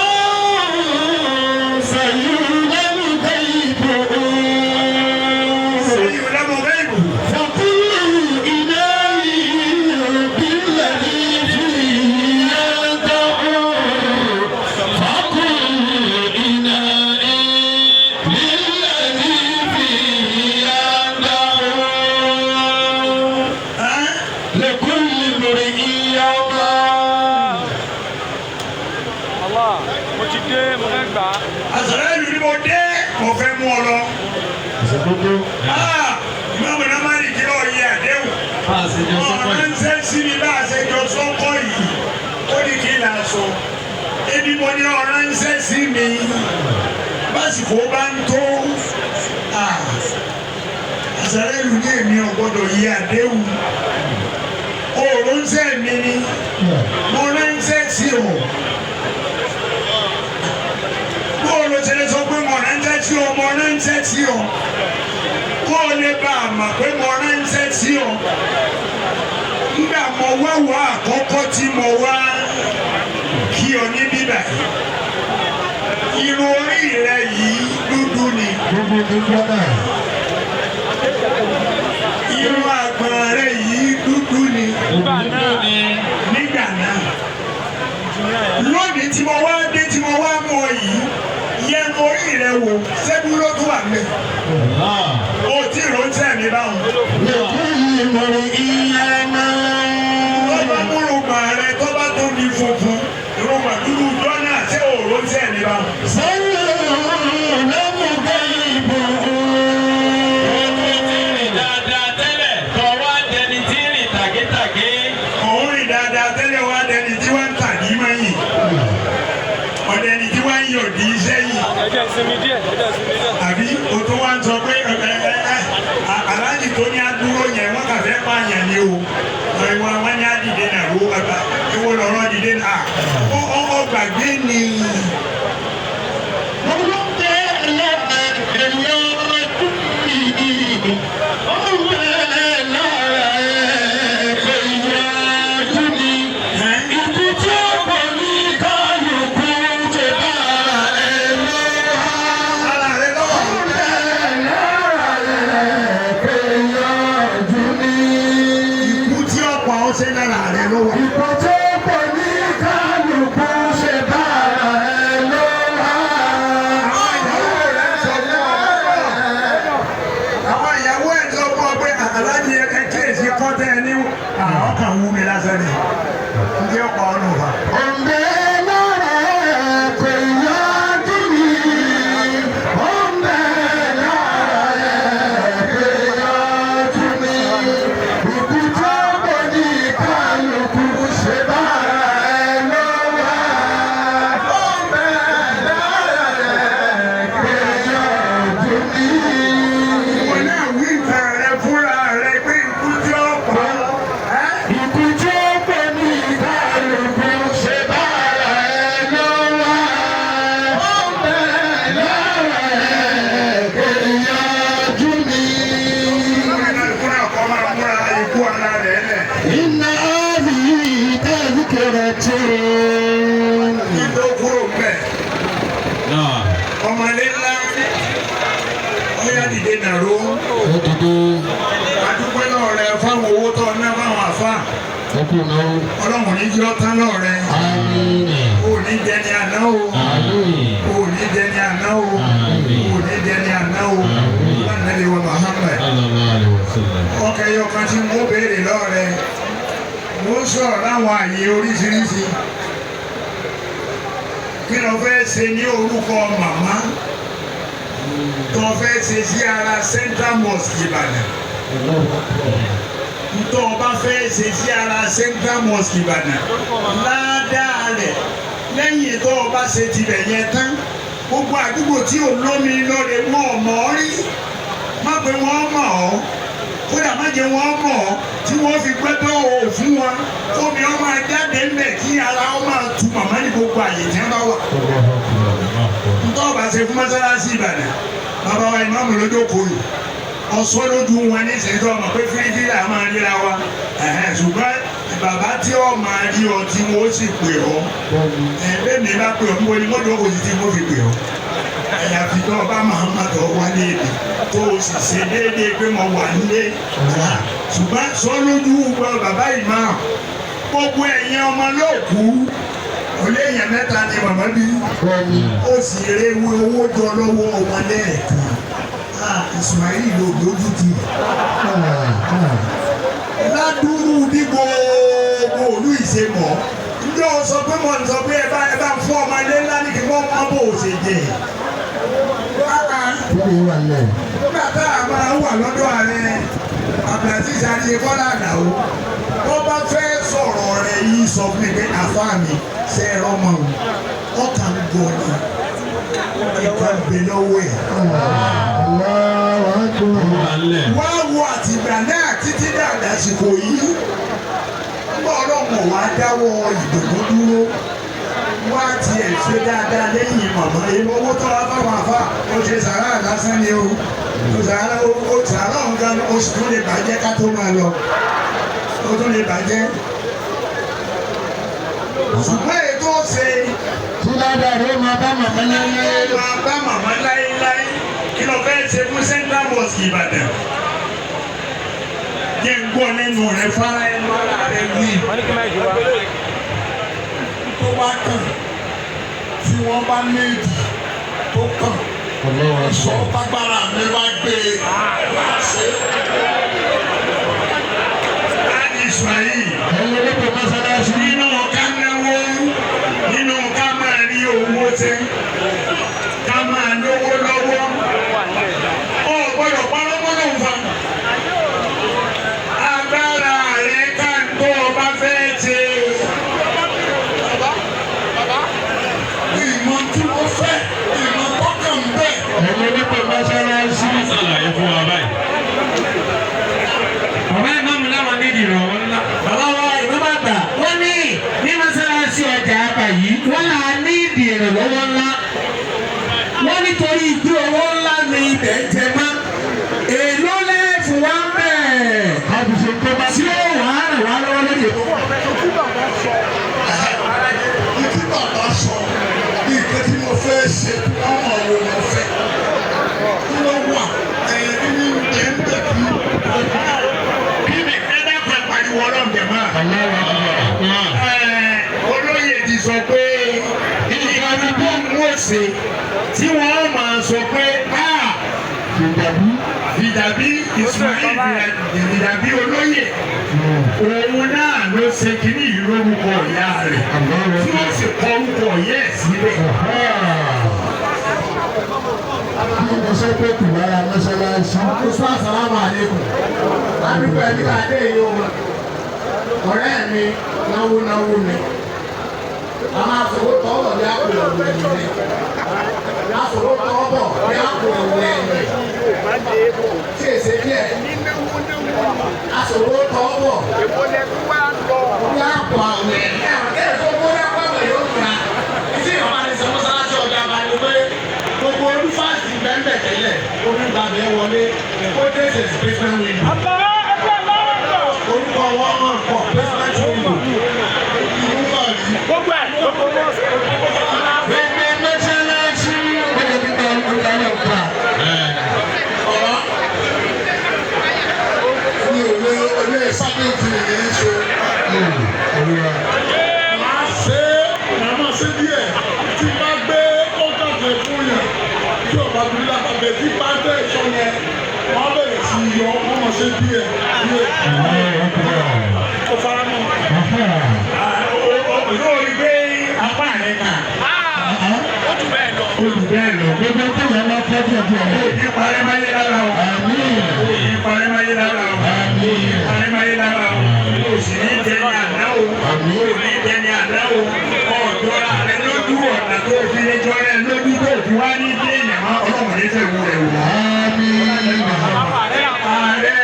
سيعلم غيبه. Sẹ́yìn lẹ́mu bẹ́ẹ̀bù. فكل إناء بالذي فيه ينضح. فكل إناء بالذي فيه ينضح. لكل امرئ يوم. Àṣàlẹ́ ìlú ni mo dé, mo fẹ́ mú ọ lọ. ìṣèkókó. Ìmáàmù Malik kí lọ́ọ́ yẹ àdéhùn. bá a ṣe jọ sọ́kọ̀ Ọ̀rọ̀ ń yìí. ṣe sí mi bá a ṣe jọ sọ́kọ̀ yìí. Ó ní kí n là sọ. Ebi mo ní ọ̀rọ̀ ń ṣe sí mi. Básìkò bá ń tó. Àṣàlẹ́ ìlú ní èmi ò gbọ́dọ̀ yẹ àdéhùn. Òòrùn ń ṣe mi ni. Mo ránṣẹ́ sí o. Bóòlù ti lè sọ pé mo ránṣẹ́ sí o, mo ránṣẹ́ sí o. Kó o lè bá a mọ̀ pé mo ránṣẹ́ sí o. Nígbà mo wá wá àkọ́kọ́ tí mo wá kí ọ ní bíbà. Irun orí rẹ yìí dúdú ni. gbogbo gbogbo náà. Irun àgbọ̀n rẹ yìí dúdú ni. Nígbà náà ni Nígbà náà. Lónìí tí mo wá dé tí mo wá mú ọ yìí, yẹ orí rẹ wò, ṣẹ́gun ló tún wà mẹ́. O tí ìrọ̀nsẹ̀ mi báwọn. لكل امرئ يوم. Tó bá múrùngbà rẹ tó bá tóbi funfun, ìrùngbà dúdú jọ́nà ṣé òrọ̀nsẹ̀ mi báwọn. سيعلم غيبه. rìn dáadáa tẹ́lẹ̀ tó wá dẹni tí rìn tàgétàgé. Òun rìn dáadáa tẹ́lẹ̀ wá dẹni tí wọ́n ń tà ní mẹ́yìn. Ọ̀dẹni tí wọ́n ń yọ̀ dí sẹ́yìn. Àbí o tó wá ń sọ pé aláàjì tó ní adúró yẹn wọ́n kà fẹ́ pààyàn ni o. Ìwọ̀n wọn ní àdìdé náà ló bàbá. Ìwọ lọ́rọ́ dìde náà. Ó gbàgbé ni. Ara rẹ lọ́wọ́. Ikú tí ọ̀pọ̀ ó ṣe lára rẹ lọ́wọ́. Àwọn ìyàwó ẹ̀ tó kọ́ pé aláàjì ẹ kíyèsí kọ́tẹ́ ẹ ní àwọn kan wú mi lásán ni. Ndí ọ̀pọ̀ ọ̀nà wà. Ìwọ náà wí nǹkan rẹ fúnra rẹ pé ikú tí ọ̀pọ̀. Ikú tí ó pè dìde nàró. Ẹ dìde. Adúpẹ́ náà rẹ fáwọn owó tó ná fáwọn àfa. Ẹ kú náà. Ọlọ́run ní jẹ́ ọ̀tán náà rẹ. Àmín. O ní jẹ ní àná o. Àmín. O ní jẹ ní àná o. Àmín. O ní jẹ ní àná o. Ànábì wa Muhammad. Sallallahu alaihi wasallam. Ọkẹ́ yọkan tí mo béèrè lọ́rẹ̀. Mo sọ̀rọ̀ láwọn àyè oríṣiríṣi. Kí ló fẹ́ ṣe ní orúkọ màmá? Tó fẹ́ ṣe sí ara Central Mosque Ìbàdàn. Tó o bá fẹ́ ṣe sí ara Central Mosque Ìbàdàn. Ládàá rẹ̀ lẹ́yìn tó o bá ṣe tibẹ̀ yẹn tán. Gbogbo àdúgbò tí ò lómi lóore wọ́n ò mọ̀ ọ́ rí. Má pé wọ́n mọ̀ ọ́. Kódà má jẹ́ wọ́n mọ̀ ọ́ tí wọ́n fi gbẹ́tọ̀ o fún wọn. Kómi ọmọ ajáde ńbẹ̀ kí ara ọmọ tu màmá ní gbogbo àyè tí wọ́n bá wà. Ntọ́ bá ṣe fún mọ́sálásí Ìbàdàn. Bàbá wa ìmáàmù lójókòó yìí. Ọ̀sọ́ lójú wọn ní ìṣẹ́jọ́ ọmọ pé fírífírí à máa ríra wa. Ṣùgbọ́n bàbá tí ó máa rí ọ tí wọ́n sì pè ọ́. Bẹ́ẹ̀ mi bá pè ọ́ níbo ni mọ́tò kò sí tí mo fi pè ọ́. Àyàfi tó ọba Muhammad wálé èdè tó o sì ṣe déédéé pé mo wà nílé. Ṣùgbọ́n sọ lójú gbọ́ bàbá ìmáàmù. Gbogbo ẹ̀yin ọmọ lóòkú. Oléyìn mẹ́ta ni màmá bí. Ó sì réwu owó jọ lọ́wọ́ ọmọ lẹ́ẹ̀kan. Ismail ló lójú ti. Ládùúrú bí gbogbo olú ìṣe mọ̀. Ǹjẹ́ o sọ pé mo sọ pé ẹ bá ń fún ọmọdé ńlá ní kí wọ́n mọ́ bò ó ṣe jẹ? Nígbà tá a máa wà lọ́dọ̀ ààrẹ Abdulaziz Adékọ́lá Àdàó, wọ́n bá fẹ́ sọ̀rọ̀ rẹ̀ yìí sọ fún mi pé àfa mi ṣe é rọ́mọ o, ọkà ń gbọ́ ni, ìka ń bẹ lọ́wọ́ ẹ̀. Wá wo àtìgbà náà títí dàgbà àsìkò yìí. Nígbà ọlọ́run wá dáwọ́ ìdùnnú dúró. Wá tiẹ̀ ṣe dáadáa lẹ́yìn màmá. Èmi owó tó wá fáwọn àfà, ó ṣe sàrà lásán ni o. Sàrà òun gan oṣù tó lè bàjẹ́ ká tó máa lọ. Ó tó lè bàjẹ́. Ṣùgbọ́n ètò ṣe. Tí dáadáa rẹ̀ máa bá màmá láyé. Máa bá màmá láyéláyé. Kí ló fẹ́ ṣe fún Central Mosque Ìbàdàn? Jẹ́ ń gbọ́ lẹ́nu rẹ̀ fara ẹnu ara rẹ̀ wí. Tó bá kàn tí wọ́n bá méjì tó kàn. Sọ tágbára mi wá gbé ṣe. Láti Ismail. Ẹ̀yin olóko mọ́sálásí. Nínú ká náwó, nínú ká máa rí owó tẹ́, ká máa lówó lọ́wọ́. Ó gbọ́dọ̀ parọ́ mọ́nà òfa. Agbára rẹ̀ ká ń tó ọba fẹ́ ṣe. Ìmọ̀ tí mo fẹ́, ìmọ̀ tọ́kàn bẹ́ẹ̀. Ẹ̀yin olóko mọ́sálásí. Ṣàlàyé fún wa báyìí. Bàbá ìmáàmù láwọn nídìí ìrànwọ́ ńlá. Bàbá wa ìmáàmù àgbà wọ́n ní mọ́sálásí ọjà àgbà yìí wọ́n là á ní ìdí ìrànlọ́wọ́ ńlá. Wọ́n nítorí ìgbé owó ńlá ni ibẹ̀ ń jẹ mọ́. Èló lẹ́ẹ̀fù wá ń bẹ̀. Àbùsọ tó bá Tí ó wà á ràn wá lọ́wọ́ lóye. Ìdí bàbá sọ ní ìké tí mo fẹ́ ṣe ọmọ wo mo fẹ́. Kí ló wà ẹ̀yẹ ní ẹ̀ńtẹ̀ bí? Kí ni ẹ dákun ẹ̀ pariwo ọlọ́ọ̀dẹ̀ máa? Olóyè ti sọ pé ìkànnì tó ń wò ṣe tí wọ́n máa sọ pé Fìdàbí Ismail Fìdàbí olóyè òun náà ló ṣe kíní ìlórúkọ ìyá rẹ̀ tí wọ́n sì kọ orúkọ ìyá ẹ̀ sílẹ̀. kí ni sọ pé kù lára mọ́sálásí. Oṣù Assalamu alaikum. Adúgbò ẹni ká dé yìí o. Ọ̀rẹ́ mi náwó mi. A máa fowó tọ́wọ̀ ní àpò ẹ̀wọ̀ ẹ̀yìn. A fowó tọ́wọ̀ ní àpò ẹ̀wọ̀ ẹ̀yìn. Tí èsè díẹ̀. A fowó tọ́wọ̀ ní àpò àwẹ̀ ẹ̀yìn. Ẹ̀rọ tó gbó ní àpò àwẹ̀ yóò gbà. Ìdí ìwọ̀n máa ń sọ mọ́sálásí ọ̀gá àbáyé pé gbogbo olúfàsì bẹ́ẹ̀ tẹ́lẹ̀ omi gbàgbé wọlé ó dé ṣe basement window. Orúkọ wọn máa ń pọ̀ basement window. Gbogbo ẹ̀ gbogbo mọ́sálásí. Gbogbo mọ́sálásí. Gbogbo gbígbà olùdarí ọ̀pá. Ọ̀rọ̀ yọ ọmọ ṣe díẹ̀ díẹ̀. Ó fara mọ́. Yóò rí pé apá rẹ̀ kà. Ó jù bẹ́ẹ̀ lọ. Ó jù bẹ́ẹ̀ lọ. Gbogbo tó yẹ máa fẹ́ díẹ̀ díẹ̀. Òyìn parẹ́ máa yé lára o. Òyìn parẹ́ máa yé lára o. Òyìn parẹ́ máa yé lára o. Òsì ní jẹni àná o. Òsì ní jẹni àná o. Ọ̀dọ́ rẹ̀ lójú ọ̀nà tó fi lé jọ rẹ̀ lójú tó fi wá ní dé ìyàmá ọlọ́run ní fẹ́ wú rẹ̀ wò. Ààrẹ.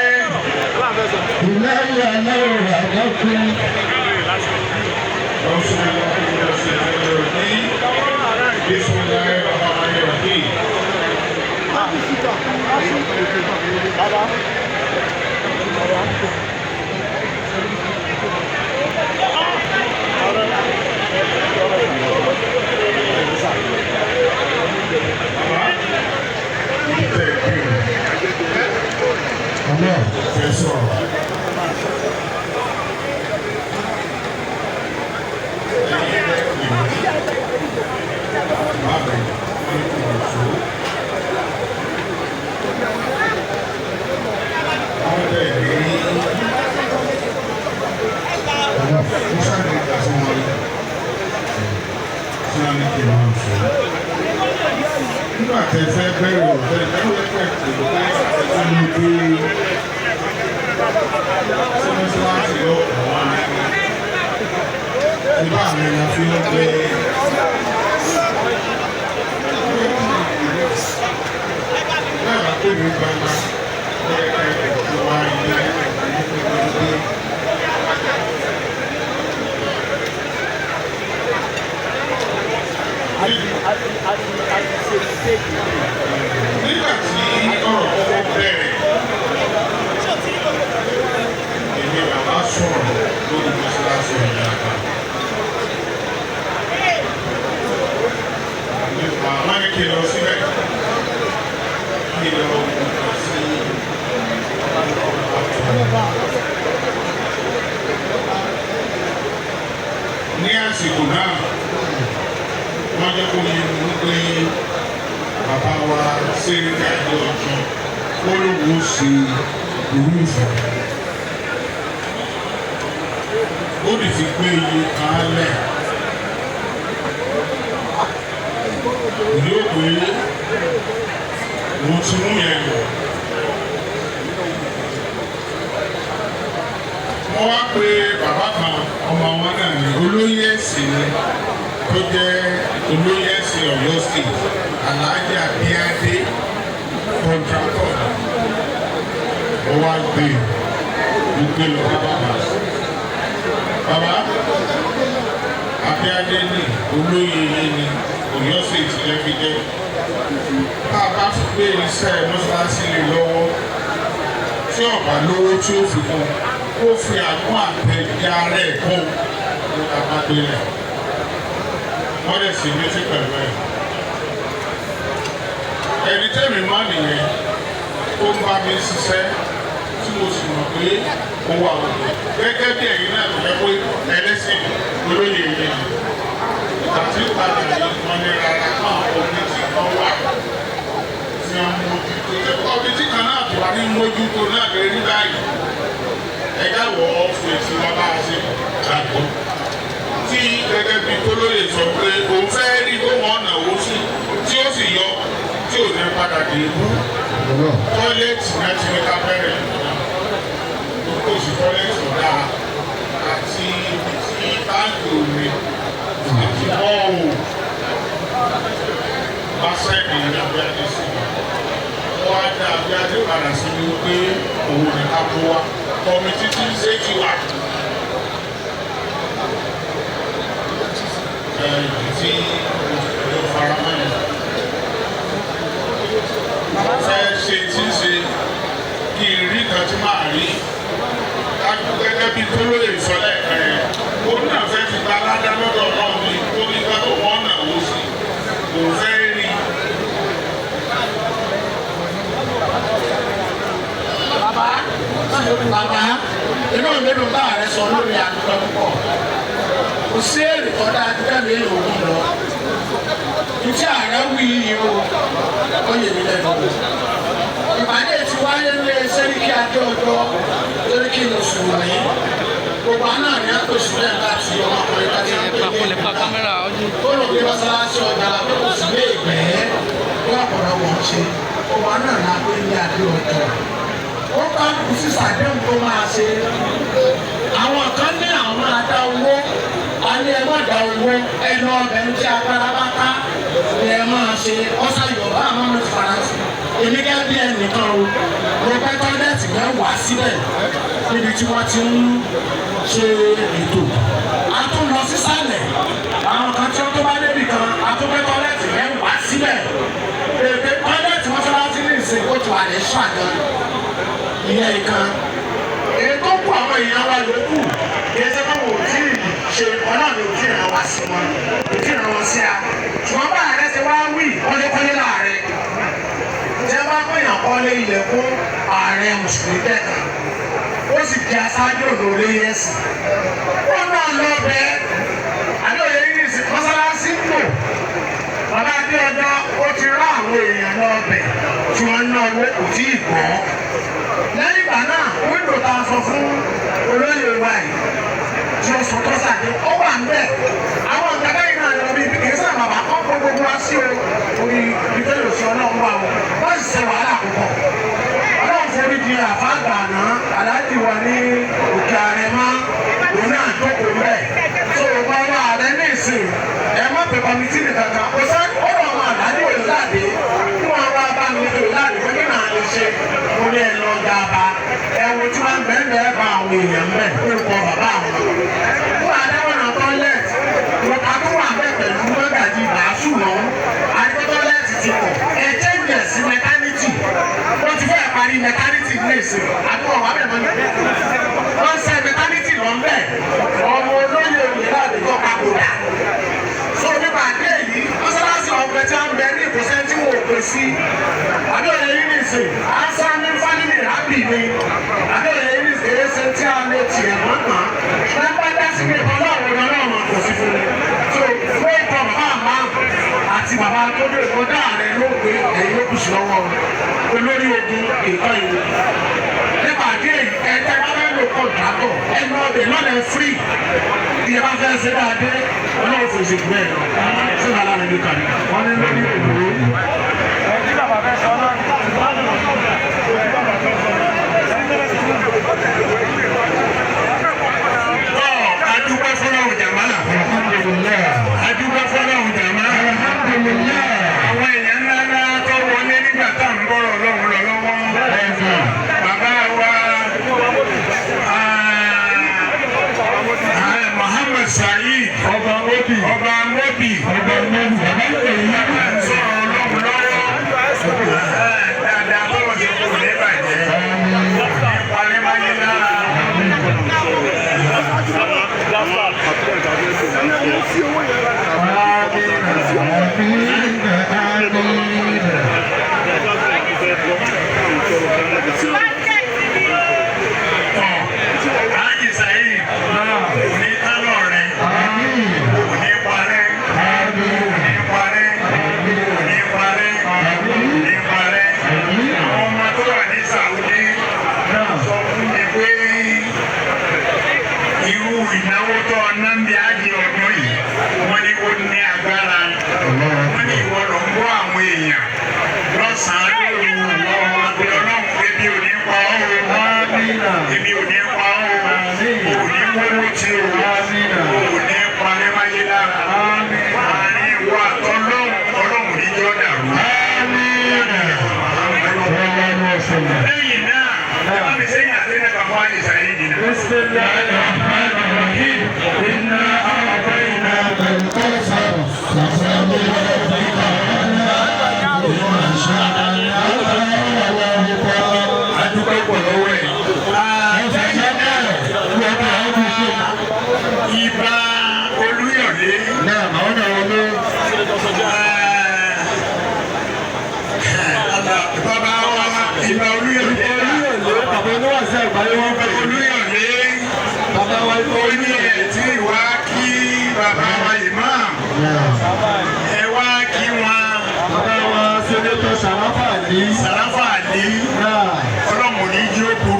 Ìlẹ́yìn aláwọ̀ àgbọ̀kùn. Nígbà tẹ fẹ́ bẹ̀rẹ̀ ọ̀fẹ́ lẹ́wọ̀ẹ́fẹ́ tó bá ẹ̀sìn ní bí sọ́mọ́síláṣí lọ́kọ̀ọ́ wá nígbà mi la fi ń gbé lára pé mi gbangba ẹ̀ẹ́dẹ̀ẹ́dẹ̀ tó wá ilé ẹ̀ẹ́dẹ̀ẹ́dẹ̀. Nígbà tí ọ̀rọ̀ kọ́kọ́ bẹ̀rẹ̀, èmi bàbá sọ̀rọ̀ lórí mọ́ṣáláṣí ọ̀yà àgbà. Nípa wọ́n ní kí n lọ síbẹ̀, kí n lọ sí ní àsìkò náà. Wọ́n jẹ́ kó yẹ wípé bàbá wa ṣeré káàdì ọ̀tún ó lówó ṣe ìlú ìfẹ́. Ó lè fi gbé iye kan lẹ̀. Ìlú òpè mo ti mú yẹn lọ. Wọ́n wá pé bàbá kan ọmọ wọn náà ní olóyè ẹ̀sìn ni tó jẹ́ olóyè ẹ̀sìn Ọ̀yọ́ state Alhaji Abíadé kọ̀ǹtrátọ̀ ó wá gbé lọ bàbá. Bàbá Abíadé ní olóyè yìí ní Ọ̀yọ́ state lẹ́fi jẹ́. Tá a bá fi gbé iṣẹ́ mọ́ṣáláṣí lè lọ́wọ́ tí ọ̀bà lówó tí ó fi kún ó fi àgún àtẹ̀já rẹ̀ kún ní abágbélẹ̀. Wọ́n lè sì méjì pẹ̀lú ẹ̀. Ẹni tẹ́mi máa nìyẹn tó ń bá mi ṣiṣẹ́ tí mo sì mọ̀ pé ó wà wọ́n. Gẹ́gẹ́ bí ẹ̀yin náà tó yẹ pé ẹlẹ́sìn olóyè yìí ni. Àti ìpàdé yìí wọ́n ní rárá náà omi tí wọ́n wà tí wọ́n mójútó. Ọbí tí kan náà tó wà ní mójútó náà lè rí báyìí. Ẹ̀ka wọ̀ ọ́ fún èsì wọn bá a ṣe àgbọ̀. Tí gẹ́gẹ́ bí Tolóyè sọ pé òun fẹ́ rí kó wọ́n náwó sí tí ó sì yọ tí ò ní padà dé ibú. Tọ́lẹ́tì náà ti ní ká bẹ̀rẹ̀ kó sì tọ́lẹ́tì dáa àti ibi tí báńkì omi àti bọ́ọ̀lù bá sẹ́ẹ̀dì ní Abíadé sí. Wọ́n á dá Abíadé padà sí ní pé òun ní ká kó wa. Kọ̀mítì tí ń ṣe ti wà. Tí ó fara mọ́ ni. Fẹ́ ṣe tí ń ṣe kí n rí kan tí máa rí. Gẹ́gẹ́ bí Tolóyè ìsọ̀lẹ̀ ẹ̀ ó náà fẹ́ fi gba aládá lọ́dọ̀ náà ni ó ní ká tó wọ́n náà wó sí. Kò fẹ́ rí. Bàbá, inú mi dùn bá rẹ sọ lórí àdúgbò púpọ̀. Kò sí èrè kọ́dá àdúgbò yìí òun lọ. Iṣẹ́ ààrẹ wí yìí o, ó yẹ mi lẹ́nu. Ìpàdé ti wáyé ní ẹsẹ̀ ní adé ọjọ́ lórí kí n lọ sùn wọ̀nyí gbogbo àná ni a tó sílẹ̀ láti ọmọkùnrin láti ẹgbẹ́ tó lò ní mọ́sálásí ọjà pé kò sí lé ìgbẹ́ tó ọ̀pọ̀lọpọ̀ ń ṣe gbogbo àná ni a pé ní adé ọjọ́ ó bá kú sísà déhùn tó máa ṣe àwọn kan ní àwọn adá owó a ní ẹ má da owó ẹnu ọbẹ̀ ń tí agbára bá ká ni ẹ máa ṣe ọ́sà yorùbá àmọ́ mi ti faransé èmi gẹ́gẹ́ bí ẹnìkan o mo pẹ́ tọ́lẹ́tì yẹn wá síbẹ̀ níbi tí wọ́n ti ń ṣe ètò a tún lọ sísàlẹ̀ àwọn kan tí wọ́n tó bá débi kan a tún pẹ́ tọ́lẹ́tì yẹn wá síbẹ̀ èdè tọ́lẹ́tì mọ́sálásí ní ìsìn ó ti wà ní ṣàgán ìyẹn ìkan èyí tó kú àwọn èèyàn wa yòókù kì í ṣe pé wò ó tí ì ṣe ọlọ́run ní òtí ìrànwọ́ wá sí wọn òtí ìrànwọ́ sí a ṣùgbọ́n bá ààrẹ ṣe wá wí kọ́lékọ́lé láàrẹ jẹ́ bá pèèyàn kọ́lé ilẹ̀ fún ààrẹ mùsùlùmí kẹta ó sì di aṣáájú òdòdó yẹsì ó náà lọ bẹ́ẹ̀ àdéhùn yẹn ní ìsìn mọ́sálásí ń lò bàbá adéọjọ́ ó ti rán àwọn èèyàn lọ bẹ̀ tí wọ́n ná owó kò tí ì gbọ́ lẹ́yìn ìgbà náà wíńdò tá a sọ fún olóyè wa yìí tí ó sọ tó sàdé ó wà ń bẹ̀ àwọn ìgbàgbọ́ yìí náà lọ bí kì í sàn bàbá kọ́ kó gbogbo wá sí o orí ìdílé òsì ọlọ́run wà o wọ́n sì ṣe wàhálà púpọ̀ ọlọ́run forí di àfáàgbà àná aláàjì wa ní òkè àrẹ̀má òun náà jókòó bẹ́ẹ̀ tó o bá wà rẹ ní ìsìn ẹ má pè kọ́mítì nìkan kan kò sẹ́ ó rọ̀ ọmọ àdájọ́ òye láàdé kí wọ́n wá bá mi lè láàdé pé kí náà lè ṣe mo ní ẹ lọ dábà ẹ̀wù tí wọ́n bẹ̀rẹ̀ bẹ̀rẹ̀ bá àwọn èèyàn bẹ̀ orúkọ bàbá àwọn fún àdáwọn tọ́lẹ̀tì ìwọ̀ta tó wà bẹ́ẹ̀ pẹ̀lú mọ́gàjì bàásù mọ́ àdúgbò tọ́lẹ̀tì ti pọ̀ ẹ̀jẹ̀ ń bẹ̀ sí mẹkáníìtì wọ́n ti fẹ́ parí mẹkáníìtì ní ìsìn àdúgbò wà bẹ̀ mọ́ wọ́n ṣe mẹkáníìtì lọ ń bẹ̀ ọmọ olóyè òye láti kọ́ papòdà so nípa àdé yìí mọ́sálásí ọ̀gbẹ́ tí wọ́n bẹ ní ìkọsẹ́ tí wọ́n pè sí àdéhùn yìí ní ìsìn àṣà ní fámìlì rábì ni àdéhùn yìí ní ìsìn èsì tí a lè tiẹ̀ mọ́tàn nípa dásí pé ọlọ́run ọlọ́run kò sí fún mi so fún ìtọ́ bàbá àmà àti bàbá tó dé ìkọjá rẹ ló gbé ẹ̀yìn ló kù sí lọ́wọ́ olórí ogun ìkọ́ ìwé nípa àdé yìí ẹ̀ẹ́dẹ́ bá fẹ́ lò kọ̀ǹtàtọ̀ ẹnu ọbẹ̀ lọ́nà fírì ìyẹn bá fẹ́ ṣe dáadé ọlọ́run fèsì gbẹ́ ẹ̀ sí bàbá rẹ̀ ní kàrí wọ́n ní lórí òwúrò. ẹ̀ẹ́dí bàbá fẹ́ sọ náà adúgbò fọlọ́hùn jàmá adúgbò fọlọ́hùn jàmá àwọn èèyàn ńlá ńlá tó wọlé nígbà tá à ń bọ̀rọ̀ ọlọ́run lọ lọ́wọ́ bàbá wa Muhammad Saheed ọba Mobi bàbá ń sọ ọlọ́run lọ́wọ́ dáadáa tó wọ́n ti kú ní bàjẹ́ ìpalẹ́ máa yẹ lára. Ìnáwó tó ọ̀nà ń bí ájì ọdún yìí, wọ́n ní ó ní agbára. Wọ́n ní ìwọ lọ ń bọ́ àwọn èèyàn lọ́sàn-án lóru ọmọ àti ọlọ́run ebi ò ní pa ọ́ o. Ebi ò ní pa ọ́ o. Ò ní wọ́wọ́ tí o. Ò ní palẹ́ máyé lára. Àárín ìwọ àtọ́lọ́run ọlọ́run ní jọ́ dàrú. Lẹ́yìn náà, ẹ bá mi sẹ́yìn àti ẹ̀ bá wá ní sàyé jìnnà. إنا أعطيناك الكوثر فصل لربك وانحر إن شانئك هو الأبتر. Adúgbò pọ̀ lọ́wọ́ ẹ̀. Ìbà Olúyọ̀lé. Náà àwọn náà wọlé. Bàbá wa ìbà Olúyọ̀lé. Bàbá oníwàsí àgbáyé wọn bẹ̀. Olúyọ̀lé. Bàbá wa ikọ̀ Ó ní ẹ̀ tí wá kí bàbá wa Imam. Ẹ wá kí wọn. Bàbá wa Sẹ́nẹ́tọ̀ Sàráfà Àlí. Sàráfà Àlí. Náà. Ọlọ́run ò ní jí ó kú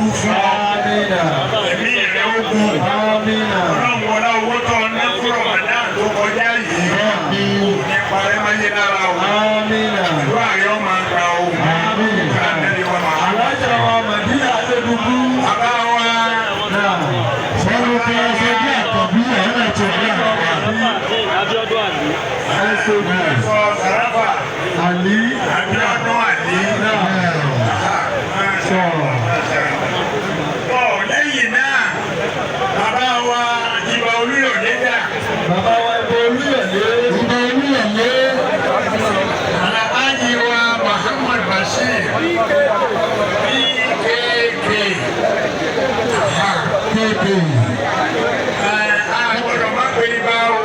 lẹ́yìn náà bàbá wa ìbà Olúyọ̀lé dà. Bàbá wa ìbò Olúyọ̀lé. Ìbà Olúyọ̀lé. Alhaji wa Muhammad Bashir BKK. Àgbọ̀dọ̀ má pè ní báwo.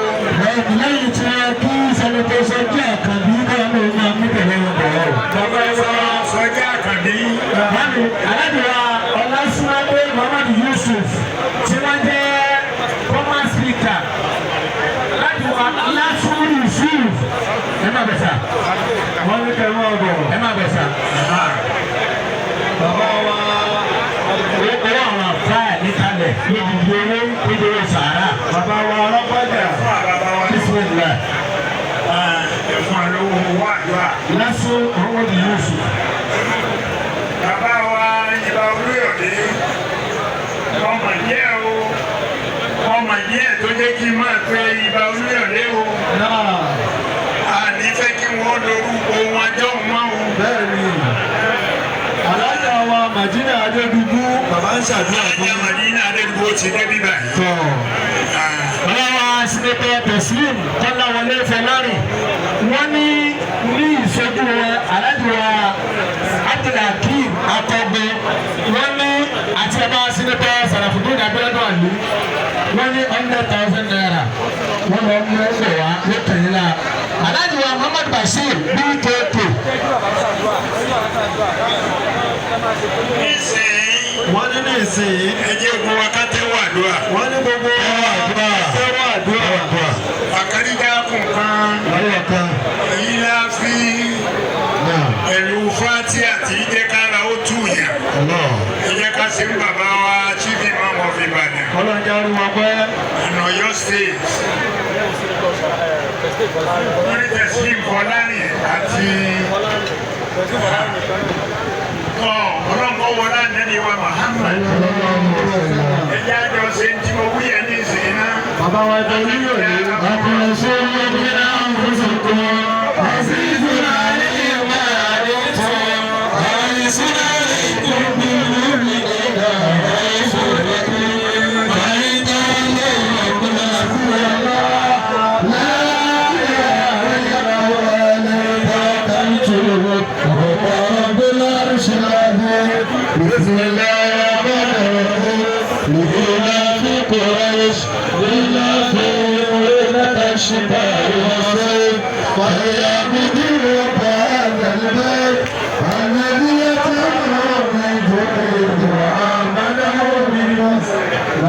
Lẹ́yìn tí wọ́n kí sẹ́nitọ́ Sọ́jà Àkànbí náà ló máa mú tẹ̀lé wọn bọ̀ ọ́. Bàbá wa Sọ́jà Àkànbí. Alájọba Ọlásùnmágbé Muhammad Yusuf tí wọ́n jẹ́ former speaker. Alájọba Ọlásùnmágbé Yusuf ẹ má bẹ̀ sà. Wọ́n ní kẹ́ mọ́ ọ̀bọ̀. Ẹ má bẹ̀ sà. Bàbá wa Owó àwọn àfáà níkàlẹ̀ níbi owó níbi owó sàárà. bàbá wa ọlọ́pàá. Bàbá wa Bismillah. ẹ̀fọn àlówó owó àdúrà. Lásù Muhammad Yusuf. Bàbá wa ìbà Olúyọ̀lé. Ọmọ díẹ̀ o. Ọmọ díẹ̀ tó jẹ́ kí n máa pe ìbà Olúyọ̀lé o. Àní fẹ́ kí wọ́n lórúkọ wọn jọ wọn o. Bẹ́ẹ̀ni, alájà wa Màdínà Adédùgbù bàbá ń ṣàdúrà fún Ajá Màdínà Adédùgbò ti débi báyìí. tọ̀. Bàbá wa Sinetọ Teslim Kọ́láwọlé Fọlárìn wọ́n ní ìṣojú alájọba Abdulhakeem Akọgbẹ wọ́n ní àti ẹ̀bá Sinetọ Sarafudin Abíọ́dún Àlú wọ́n ní 100,000 naira wọ́n lọ mú ẹgbẹ́ wa ló tẹ̀lé la. Alájọba Muhammad Bashir BKK. Nísìnyí, Wọ́n ní ní ìsìn ẹ jẹ́ gbogbo wa ká tẹ́wọ́ àdúrà. wọ́n ní gbogbo tẹ́wọ́ àdúrà. Àkàríkà kùn kan. Ayọ̀ kan. Èyí la fi ẹ̀lú fati àti ìjẹ́kára ó tù yàn. Ẹ jẹ́ ká sí bàbá wa Chief Imam of Ibadan. Ọlọ́jà rí wọn pẹ́. In Ọ̀yọ́ State. Wọ́n ní tẹ̀sí Fọlárìn àti ọlọ́nkọ́ wọlé ànẹ́ni wa Muhammad. Ẹ jẹ́ àjọ ṣe ń tí mo wí ẹ̀ ní ìsìn náà. Bàbá wa ìbà Olúyọ̀lé. Àkànṣe ọmọdé náà ń fún kọ́. Àṣìṣe àlẹ́ máa lè tọ́. Àṣìṣe àlẹ́ kò bí lórí ẹ̀dá ẹ̀ṣọ́ rẹ̀. Àyíká ilé ìwọ̀n àti ọ̀la. Láàárín àyàrá wa lè bá kàńtò. Ọ̀pọ̀ ọdún láti ṣe láàbẹ̀. Bismillah لإله قريش لإله ليلة الشتاء والصيف فليعبدوا رب هذا البيت الذي يتمنى من جبريل وآمنه بالنصر.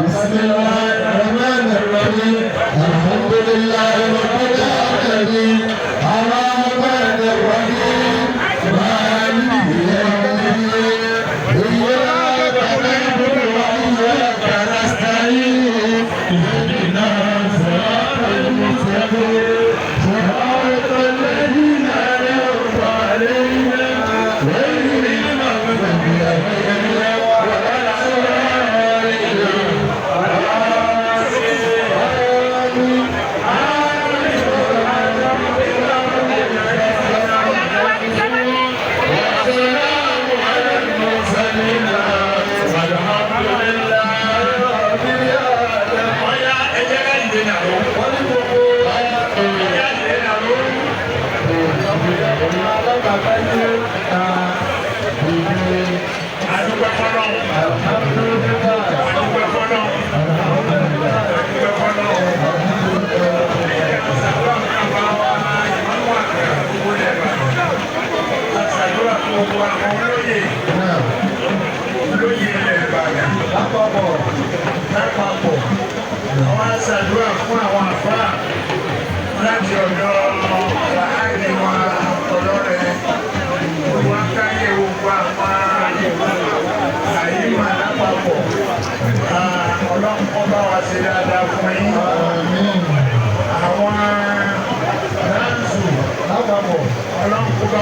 بسم الله الرحمن الرحيم الحمد لله رب العالمين الرحمن الرحيم مالك يوم الدين إياك نعبد وإياك نستعين اهدنا الصراط المستقيم صراط الذين أنعمت عليهم غير المغضوب عليهم ولا الضالين. والسلام على المرسلين والحمد لله رب العالمين. Ọ̀yá ẹ jẹ́ ká ìdè nàró. Wọ́n ní gbogbo ẹ jẹ́ ìdè nàró. Adúgbò fọlọ́. Adúgbò fọlọ́. Adúgbò fọlọ́. Àṣàdúrà fún gbogbo àwọn olóyè. Olóyè ilẹ̀ Ìbàdàn. Lápapọ̀. Àwọn àṣàdúrà fún àwọn àfáà láti ọ̀dọ̀ làákì wọn ọlọ́rẹ̀. Gbogbo akáyé gbogbo àwọn àyíká lápapọ̀. Ọlọ́run kó bá wa ṣe dáadáa fún yín. Àwọn dáńsù lápapọ̀. Ọlọ́run kó bá